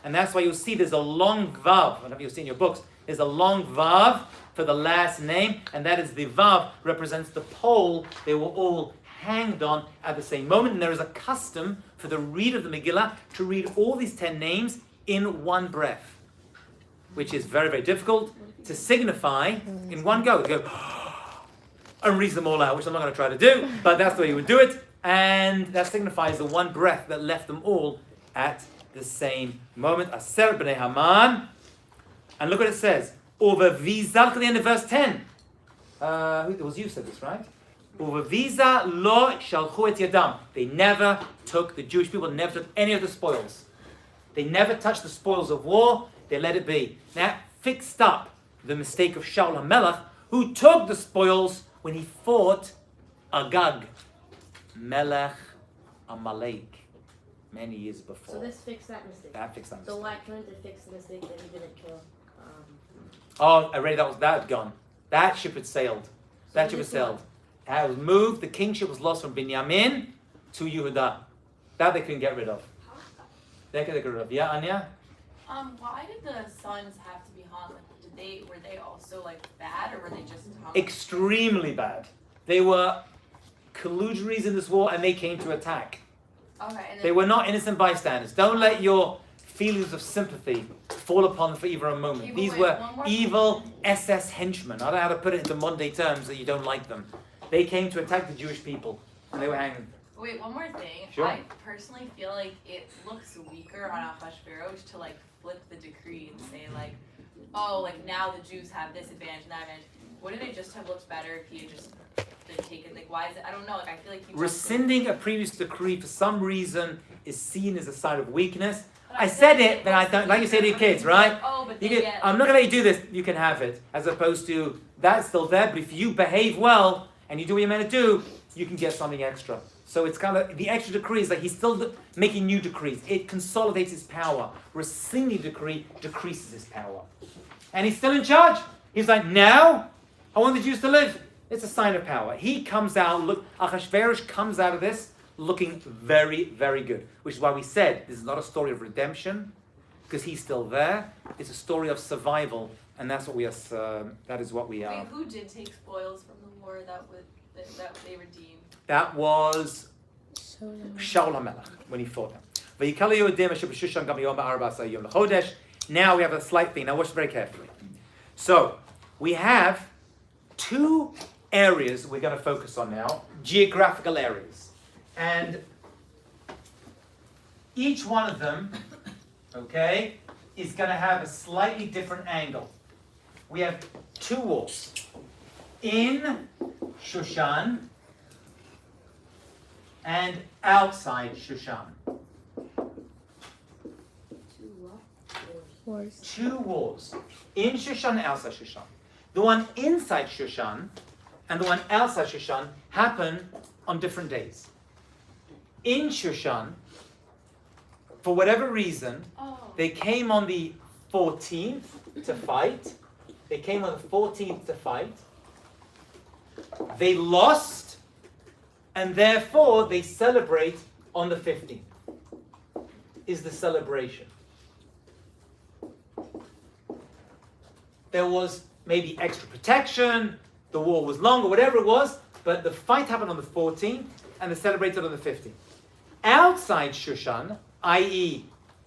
And that's why you'll see there's a long vav. I don't know if you'll see in your books. There's a long vav for the last name, and that is the vav represents the pole they were all hanged on at the same moment. And there is a custom for the reader of the Megillah to read all these 10 names in one breath, which is very, very difficult to signify in one go. Go and read them all out, which I'm not going to try to do, but that's the way you would do it. And that signifies the one breath that left them all at the same moment. Aser b'nei Haman. And look what it says. Uveviza, look at the end of verse 10. It was you said this, right? Uveviza lo shalchu et yadam. They never took, the Jewish people never took any of the spoils. They never touched the spoils of war. They let it be. That fixed up the mistake of Shaul HaMelech, who took the spoils when he fought Agag, Melech Amalek, many years before. So this fixed that mistake. That fixed that So mistake. why couldn't it fix the mistake that he didn't kill? Oh, already that had gone. That ship had sailed. That ship had this sailed. It was moved. The kingship was lost from Binyamin to Yehuda. That they couldn't get rid of. They couldn't get rid of. Yeah, Anya? Why did the sons have to be hung? Were they also like bad, or were they just hung? Extremely bad. They were collusories in this war, and they came to attack. Okay, and then They were not innocent bystanders. Don't let your feelings of sympathy fall upon them for even a moment. Okay, but These wait, were one more evil SS henchmen. I don't know how to put it into modern day terms that you don't like them. They came to attack the Jewish people, and they were hanging. Wait, one more thing. Sure. I personally feel like it looks weaker on Ahasuerus to like flip the decree and say like, oh, like now the Jews have this advantage and that advantage. Wouldn't it just have looked better if he had just been taken? Like, why is it? I don't know. Like, I feel like he Rescinding a previous decree for some reason is seen as a sign of weakness. But I said it, but I don't, like you say to your kids, right? Oh, but You they can, I'm not going to let you do this, you can have it. As opposed to, that's still there, but if you behave well and you do what you're meant to do, you can get something extra. So it's kind of, the extra decree is like he's still making new decrees. It consolidates his power. Rescinding decree decreases his power. And he's still in charge. He's like, now, I want the Jews to live. It's a sign of power. He comes out, look, Ahasuerus comes out of this looking very, very good. Which is why we said this is not a story of redemption, because he's still there. It's a story of survival, and that's what we are. That is what we are. Wait, who did take spoils from the war that they redeemed? That was Shaul HaMelech when he fought them. Now we have a slight thing. Now watch very carefully. So we have two areas we're going to focus on now, geographical areas. And each one of them, okay, is going to have a slightly different angle. We have two walls. In Shushan and outside Shushan. Wars. Two walls. In Shushan and outside Shushan. The one inside Shushan and the one outside Shushan happen on different days. In Shushan, for whatever reason, they came on the 14th to fight. They came on the 14th to fight. They lost, and therefore they celebrate on the 15th. Is the celebration. There was maybe extra protection, the war was longer, whatever it was, but the fight happened on the 14th, and they celebrated on the 15th. Outside Shushan, i.e.,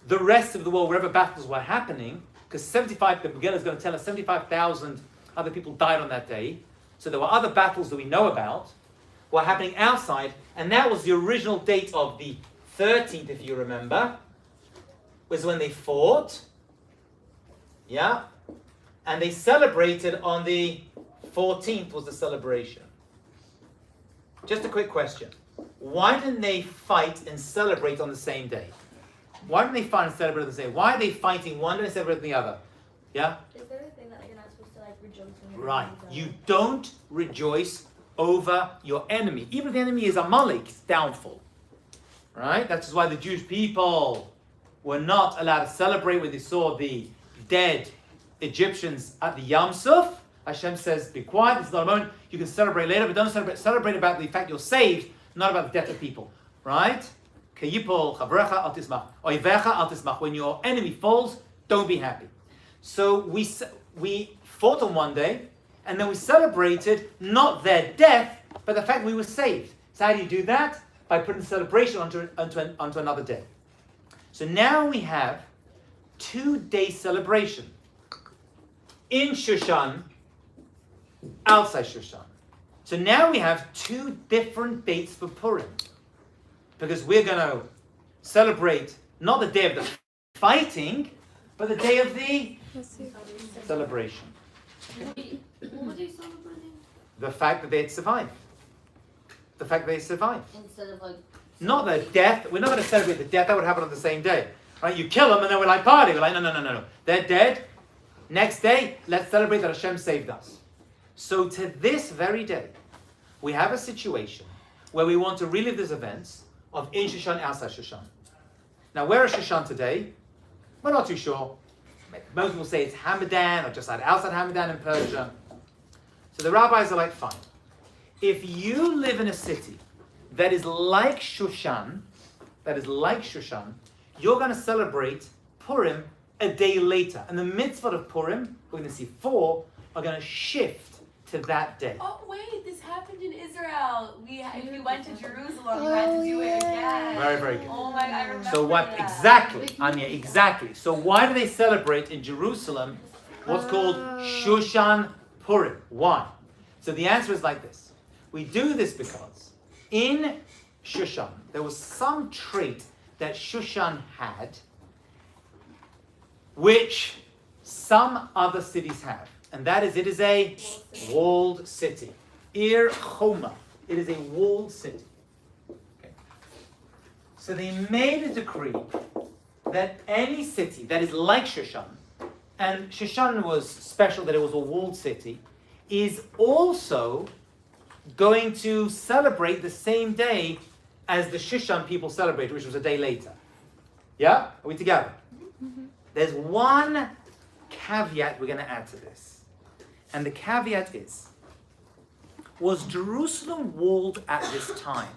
the rest of the war, wherever battles were happening, because the Megillah is going to tell us 75,000 other people died on that day, so there were other battles that we know about, were happening outside, and that was the original date of the 13th, if you remember, was when they fought, yeah, and they celebrated on the 14th was the celebration. Just a quick question. Why didn't they fight and celebrate on the same day? Why didn't they fight and celebrate on the same day? Why are they fighting one day and celebrating the other? Yeah? Is there a thing that you're not supposed to like rejoice in? Right. You don't rejoice over your enemy. Even if the enemy is Amalek's downfall. Right? That's why the Jewish people were not allowed to celebrate when they saw the dead Egyptians at the Yam Suf. Hashem says, be quiet, this is not a moment. You can celebrate later, but don't celebrate about the fact you're saved, not about the death of people. Right? When your enemy falls, don't be happy. So we fought on one day, and then we celebrated not their death, but the fact we were saved. So how do you do that? By putting celebration onto another day. So now we have 2-day celebration. In Shushan, outside Shushan. So now we have 2 different dates for Purim. Because we're going to celebrate not the day of the fighting, but the day of the celebration. What were they celebrating? The fact that they had survived. The fact that they survived. Instead of like... Not the death. We're not going to celebrate the death. That would happen on the same day. Right? You kill them and then we're like party. We're like, no. They're dead. Next day, let's celebrate that Hashem saved us. So to this very day, we have a situation where we want to relive these events of in Shushan, outside Shushan. Now, where is Shushan today? We're not too sure. Most people say it's Hamadan or just outside Hamadan in Persia. So the rabbis are like, fine. If you live in a city that is like Shushan, you're going to celebrate Purim a day later. And the mitzvah of Purim, we're going to see 4, are going to shift to that day. Oh wait, this happened in Israel. If we went to Jerusalem, we had to do it again. Very, very good. Oh my, I remember. So what that. exactly, Anya, exactly. So why do they celebrate in Jerusalem what's called Shushan Purim? Why? So the answer is like this. We do this because in Shushan, there was some trait that Shushan had which some other cities have. And that is, it is a walled city. Ir Choma. It is a walled city. Okay. So they made a decree that any city that is like Shushan, and Shushan was special that it was a walled city, is also going to celebrate the same day as the Shushan people celebrated, which was a day later. Yeah? Are we together? Mm-hmm. There's one caveat we're going to add to this. And the caveat is, was Jerusalem walled at this time?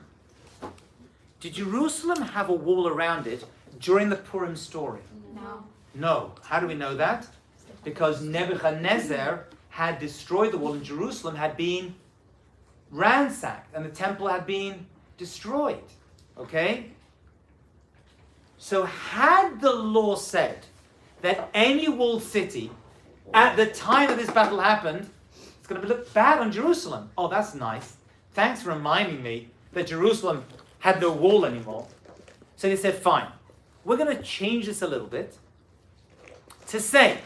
Did Jerusalem have a wall around it during the Purim story? No. How do we know that? Because Nebuchadnezzar had destroyed the wall and Jerusalem had been ransacked and the temple had been destroyed. Okay? So had the law said that any walled city at the time that this battle happened, it's going to look bad on Jerusalem. Oh, that's nice. Thanks for reminding me that Jerusalem had no wall anymore. So they said, fine, we're going to change this a little bit to say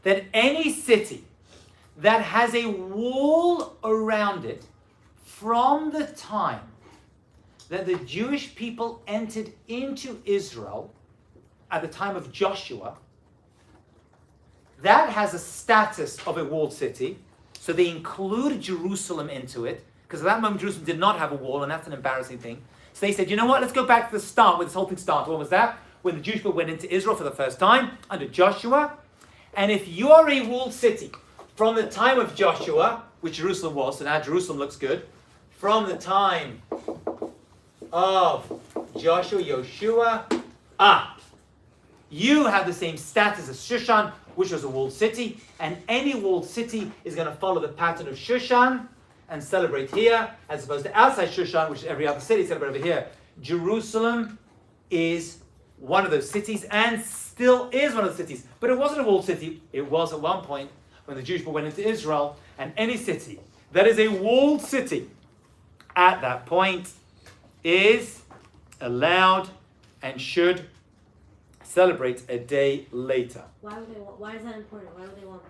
that any city that has a wall around it from the time that the Jewish people entered into Israel at the time of Joshua, that has a status of a walled city. So they included Jerusalem into it, because at that moment Jerusalem did not have a wall, and that's an embarrassing thing. So they said, you know what, let's go back to the start, where this whole thing started. What was that? When the Jewish people went into Israel for the first time, under Joshua. And if you are a walled city from the time of Joshua, which Jerusalem was, so now Jerusalem looks good, from the time of Joshua, Yoshua, you have the same status as Shushan, which was a walled city, and any walled city is going to follow the pattern of Shushan and celebrate here, as opposed to outside Shushan, which is every other city, celebrate over here. Jerusalem is one of those cities, and still is one of the cities. But it wasn't a walled city. It was at one point when the Jewish people went into Israel, and any city that is a walled city at that point is allowed and should celebrate a day later. Why is that important? Why would they want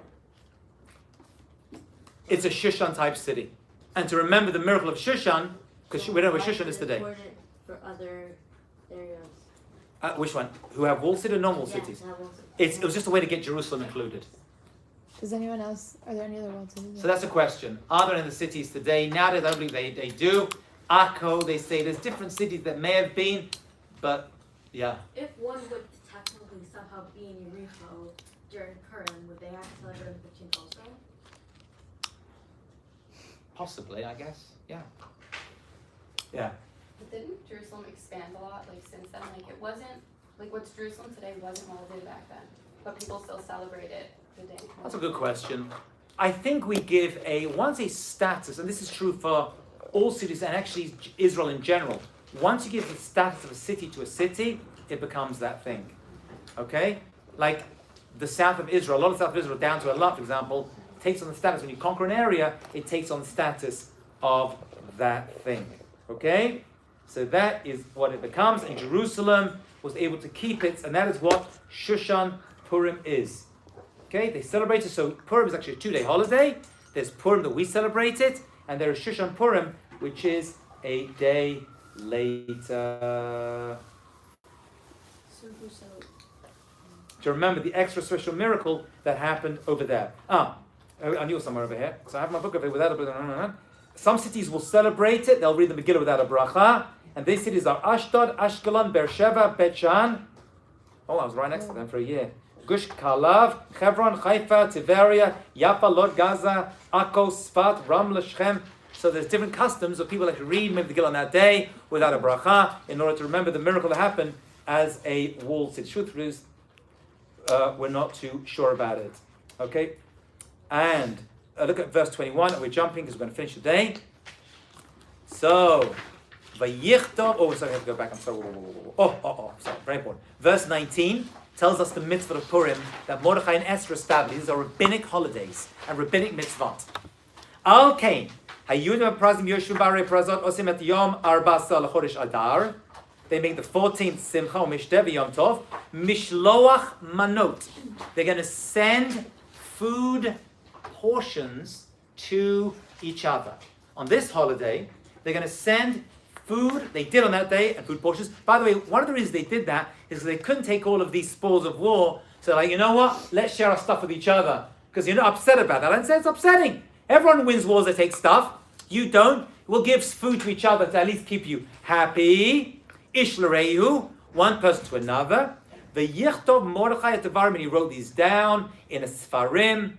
that? It's a Shushan type city. And to remember the miracle of Shushan, because we know where Shushan is today. Important for other areas. Which one? Who have walled city or non-walled Yeah, cities? to have one city. It was just a way to get Jerusalem included. Does anyone else? Are there any other world cities? So that's a question. Are there in the cities today? Nowadays, I don't believe they do. Akko, they say there's different cities that may have been, but yeah. If one would technically somehow be in Yericho during Purim, would they have to celebrate on the 15th also? Possibly, I guess. Yeah. Yeah. But didn't Jerusalem expand a lot, like, since then? Like, it wasn't, like, what's Jerusalem today wasn't all day back then. But people still celebrate it the day before. That's a good question. I think we give once a status, and this is true for all cities and actually Israel in general. Once you give the status of a city to a city, it becomes that thing. Okay? Like the south of Israel, a lot of south of Israel, down to Elat, for example, takes on the status. When you conquer an area, it takes on the status of that thing. Okay? So that is what it becomes. And Jerusalem was able to keep it, and that is what Shushan Purim is. Okay? They celebrate it. So Purim is actually a 2-day holiday. There's Purim that we celebrate it, and there is Shushan Purim, which is a day later. To remember the extra special miracle that happened over there. I knew somewhere over here. So I have my book of it without a. Some cities will celebrate it. They'll read the Megillah without a bracha. And these cities are Ashdod, Ashkelon, Beersheba, Bet Shan. Oh, I was right next to them for a year. Gush Kalav, Hebron, Haifa, Tiberia, Yaffa, Lod, Gaza, Akko, Sfat, Ramla, Shechem. So there's different customs of people that can read maybe the Megillah on that day without a bracha in order to remember the miracle that happened as a walled city. Truth is, we're not too sure about it. Okay? And look at verse 21. We're jumping because we're going to finish today. So, Vayichtov. Oh, sorry, I have to go back. I'm sorry. Sorry, very important. Verse 19 tells us the mitzvah of Purim that Mordechai and Esther established. These are rabbinic holidays and rabbinic mitzvot. Al Kain. Hayudim Prazim Yoshua Bare Prazot Osim et Yom Arbasa L'Chodesh Adar. They make the 14th Simcha Mishdev Yom Tov. Mishloach Manot. They're going to send food portions to each other. On this holiday, they're going to send food. They did on that day, and food portions. By the way, one of the reasons they did that is they couldn't take all of these spoils of war. So like, you know what? Let's share our stuff with each other. Because you're not upset about that. And it's upsetting. Everyone wins wars, they take stuff. You don't. We'll give food to each other to at least keep you happy. Ishlerehu, one person to another. The Yichtov Mordechai at Devarim, and he wrote these down in a Sfarim.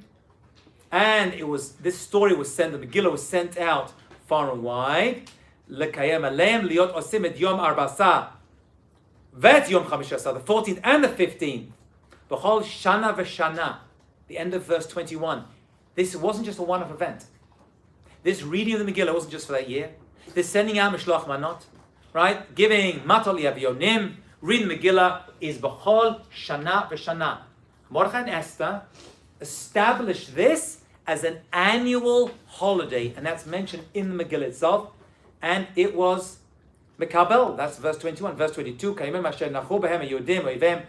And this story was sent, the Megillah was sent out far and wide. Lekayem aleim liot osim et yom arbasa. Vet yom chamishasa, the 14th and the 15th. B'chol shana v'shana. The end of verse 21. This wasn't just a one-off event. This reading of the Megillah wasn't just for that year. This sending out Mishloach Manot, right? Giving Matol Yavionim, reading the Megillah is B'chol Shana V'Shana. Mordechai and Esther established this as an annual holiday, and that's mentioned in the Megillah itself. And it was Mekabel, that's verse 21. Verse 22, Kaimim Asher Nachu Behem Yehudim Oivem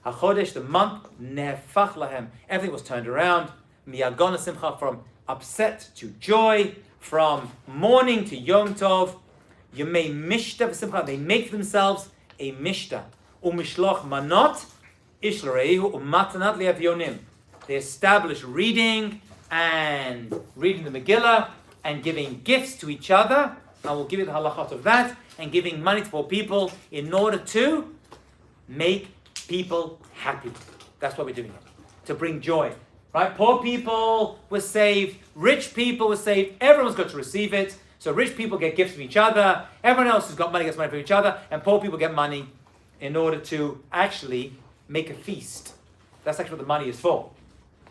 HaChodesh, the month, Nefach Lahem. Everything was turned around. Miyagon Simcha, from upset to joy, from mourning to Yom Tov. Yemei Mishta v'Simcha, they make themselves a Mishta. Umishloch Manot, Ishlereihu, Umatanat Liavionim. They establish reading and reading the Megillah and giving gifts to each other. I will give you the halachot of that, and giving money to poor people in order to make people happy. That's what we're doing here. To bring joy. Right? Poor people were saved, rich people were saved, everyone's got to receive it. So rich people get gifts from each other, everyone else who's got money gets money from each other, and poor people get money in order to actually make a feast. That's actually what the money is for.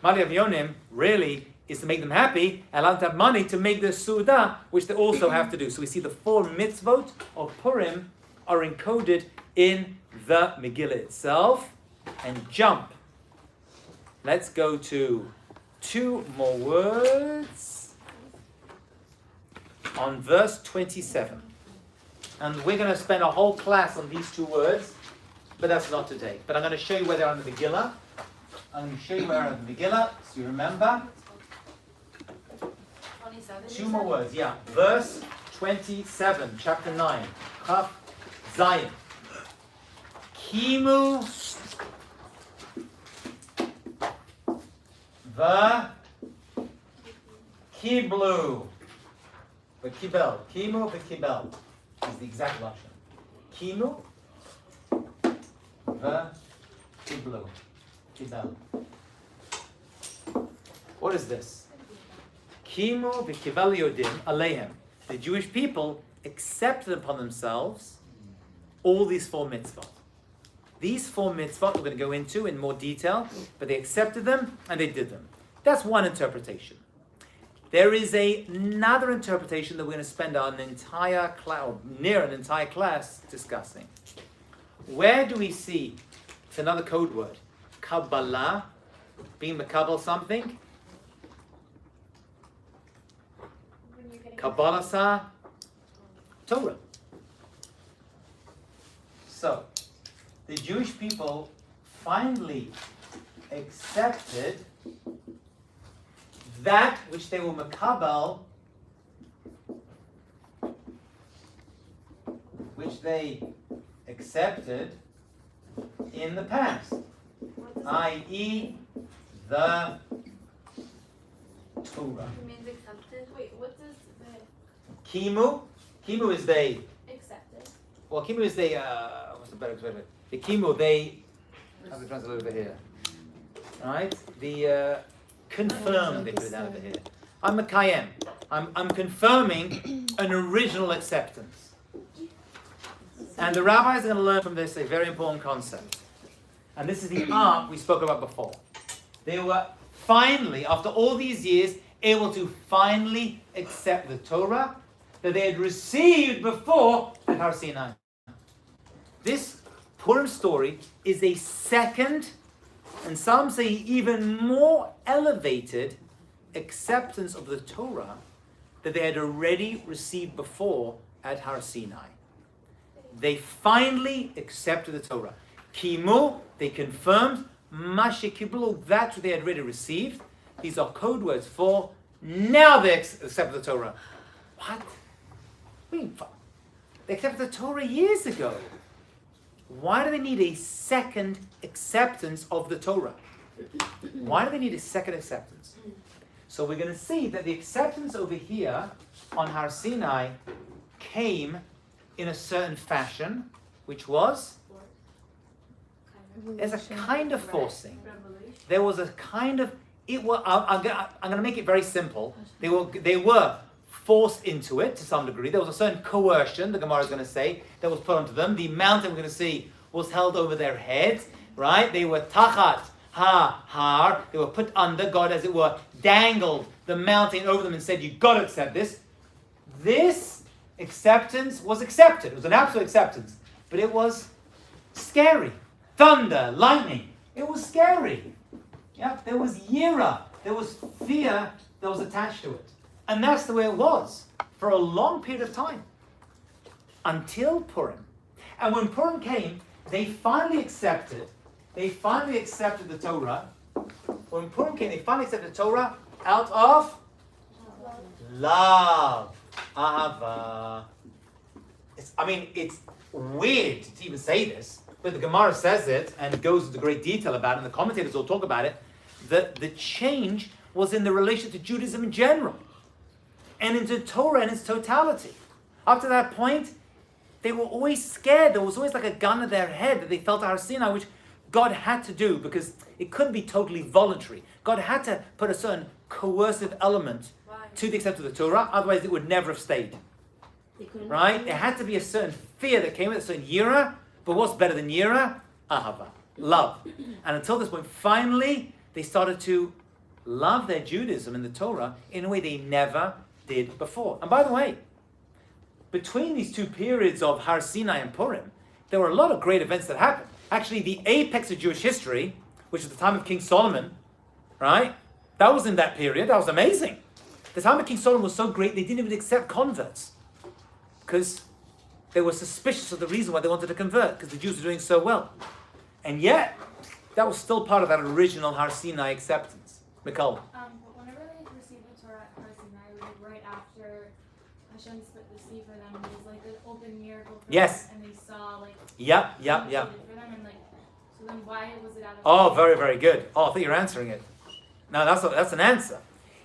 Mali Avionim really is to make them happy, and allow them to have money to make the Su'udah, which they also have to do. So we see the 4 mitzvot of Purim are encoded in the Megillah itself. And jump. Let's go to 2 more words on verse 27. And we're going to spend a whole class on these 2 words, but that's not today. But I'm going to show you where they're on the Megillah. I'm going to show you where they're on the Megillah, so you remember. 27. 2 more words, yeah. Verse 27, chapter 9. Chaf Zayin. Kimu v'kiblu. V'kibel. Kimu v'kibel is the exact lashon. Kimu v'kiblu. Kibel. What is this? Kimu v'kibel yodim aleihem. The Jewish people accepted upon themselves all these 4 mitzvot. These 4 mitzvot we're going to go into in more detail, but they accepted them and they did them. That's one interpretation. There is another interpretation that we're going to spend an entire class, near an entire class, discussing. Where do we see, it's another code word, Kabbalah, being Makabal something? Kabbalah sa Torah. So, the Jewish people finally accepted that which they were makabel, which they accepted in the past, i.e. the Torah. It means accepted. Wait, what does the Kimu is they. accepted? Well, Kimu is they. What's the better expression? The Kimu they. How do we translate over here? Right? The confirmed. They put it down over here. I'm a Kayem. I'm confirming an original acceptance. And the rabbis are going to learn from this a very important concept. And this is the art we spoke about before. They were finally, after all these years, able to finally accept the Torah that they had received before at Har Sinai. This Purim story is a second, and some say even more elevated, acceptance of the Torah that they had already received before at Har Sinai. They finally accepted the Torah. Kimu, they confirmed, Mashe Kiblu, that's what they had already received. These are code words for now they accept the Torah. What? They accepted the Torah years ago. Why do they need a second acceptance of the Torah? Why do they need a second acceptance? So we're going to see that the acceptance over here on Har Sinai came in a certain fashion, which was there's a kind of forcing. There was a kind of I'm going to make it very simple. They were forced into it to some degree. There was a certain coercion, the Gemara is going to say, that was put onto them. The mountain we're going to see was held over their heads, right? They were tachat har. They were put under. God, as it were, dangled the mountain over them and said, "You've got to accept this." This acceptance was accepted. It was an absolute acceptance, but it was scary. Thunder, lightning. It was scary. Yeah, there was yira. There was fear that was attached to it. And that's the way it was for a long period of time. Until Purim. And when Purim came, they finally accepted the Torah. When Purim came, they finally accepted the Torah out of love. Ahava. It's weird to even say this, but the Gemara says it and goes into great detail about it, and the commentators will talk about it, that the change was in the relation to Judaism in general, and into Torah in its totality. Up to that point, they were always scared. There was always like a gun to their head that they felt at Har Sinai, which God had to do because it couldn't be totally voluntary. God had to put a certain coercive element to the acceptance of the Torah, otherwise it would never have stayed. Right? There had to be a certain fear that came with it, a certain yira, but what's better than yira? Ahava, love. And until this point, finally, they started to love their Judaism and the Torah in a way they never did before. And by the way, between these two periods of Har Sinai and Purim, there were a lot of great events that happened. Actually, the apex of Jewish history, which is the time of King Solomon, right? That was in that period. That was amazing. The time of King Solomon was so great, they didn't even accept converts because they were suspicious of the reason why they wanted to convert, because the Jews were doing so well. And yet, that was still part of that original Har Sinai acceptance. Mikal. Whenever they received the Torah at Har Sinai, right after Hashem split the sea for them, it was like an open miracle for Yes. them, and they saw like Yep. for them, and like, so then why was it out of Oh, very, very good. Oh, I think you're answering it. Now that's an answer.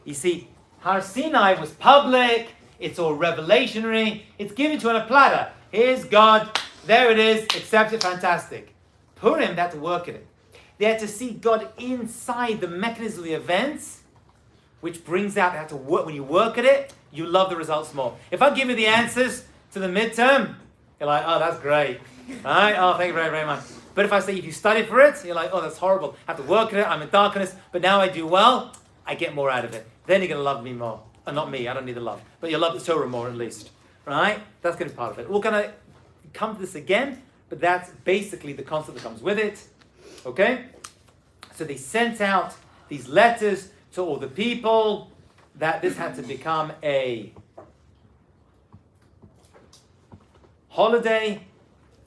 You see, Har Sinai was public, it's all revelationary, it's given to on a platter. Here's God, there it is, accept it, fantastic. Purim, they had to work at it. They had to see God inside the mechanism of the events, which brings out, they had to work, when you work at it, you love the results more. If I give you the answers to the midterm, you're like, oh, that's great. All right, oh, thank you very, very much. But if I say, if you study for it, you're like, oh, that's horrible. I have to work at it, I'm in darkness, but now I do well, I get more out of it. Then you're going to love me more. Not me, I don't need the love. But you'll love the Torah more at least. Right? That's going to be part of it. We're going to come to this again, but that's basically the concept that comes with it. Okay? So they sent out these letters to all the people that this had to become a holiday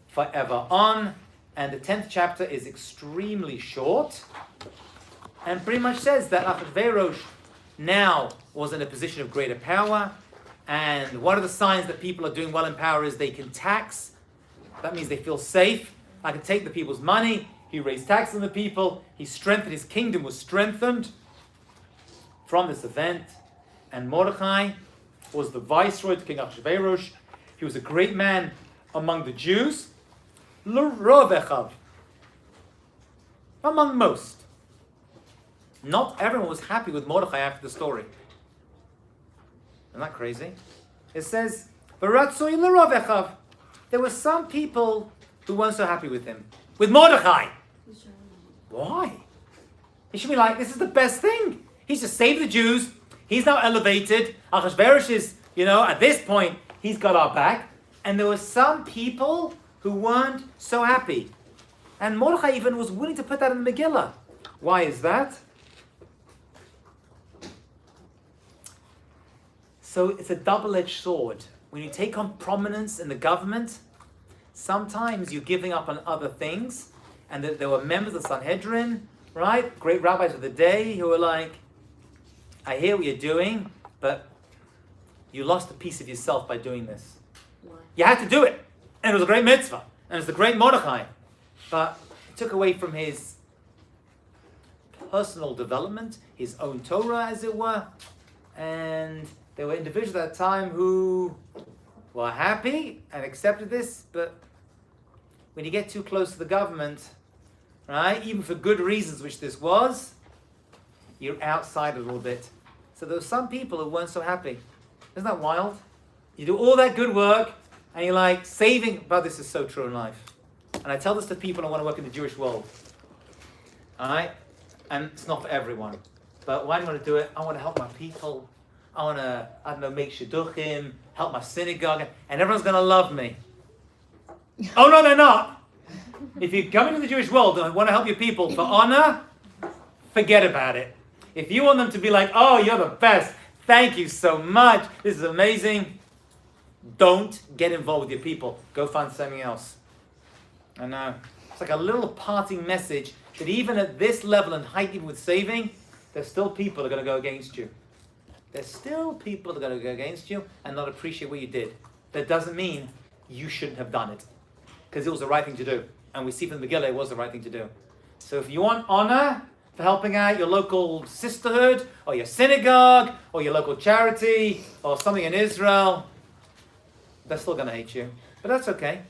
forever on. And the 10th chapter is extremely short and pretty much says that Achashverosh now was in a position of greater power, and one of the signs that people are doing well in power is they can tax. That means they feel safe. I can take the people's money. He raised taxes on the people. He strengthened, his kingdom was strengthened from this event. And Mordechai was the viceroy to King Achashverosh. He was a great man among the Jews. L'rovechav, among most. Not everyone was happy with Mordechai after the story. Isn't that crazy? It says, "V'ratzoi l'rovechav." There were some people who weren't so happy with him, with Mordechai. Why? He should be like, this is the best thing. He's just saved the Jews. He's now elevated. Achashverosh is, at this point, he's got our back. And there were some people who weren't so happy. And Mordechai even was willing to put that in the Megillah. Why is that? So it's a double-edged sword. When you take on prominence in the government, sometimes you're giving up on other things. And there were members of the Sanhedrin, right? Great rabbis of the day who were like, I hear what you're doing, but you lost a piece of yourself by doing this. You had to do it. And it was a great mitzvah. And it's the great Mordechai. But it took away from his personal development, his own Torah, as it were. And there were individuals at that time who were happy and accepted this, but when you get too close to the government, right, even for good reasons, which this was, you're outside a little bit. So there were some people who weren't so happy. Isn't that wild? You do all that good work, and you're like, saving, but this is so true in life. And I tell this to people who want to work in the Jewish world. Alright? And it's not for everyone. But why do I want to do it? I want to help my people. I want to, make shidduchim, help my synagogue, and everyone's going to love me. Oh, no, they're not. If you come into the Jewish world and want to help your people for honor, forget about it. If you want them to be like, oh, you're the best, thank you so much, this is amazing, don't get involved with your people. Go find something else. I know. It's like a little parting message that even at this level and height, even with saving, there's still people that are going to go against you. There's still people that are going to go against you and not appreciate what you did. That doesn't mean you shouldn't have done it. Because it was the right thing to do. And we see from the Megillah it was the right thing to do. So if you want honor for helping out your local sisterhood, or your synagogue, or your local charity, or something in Israel, they're still going to hate you. But that's okay.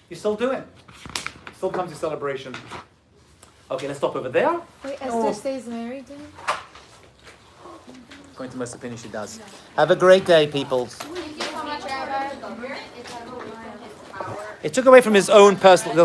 You still do it. Still comes your celebration. Okay, let's stop over there. Wait, Esther stays married to him? According to most opinion, she does. Have a great day, people. Thank you so much, Rabbi. It took away from his own personal...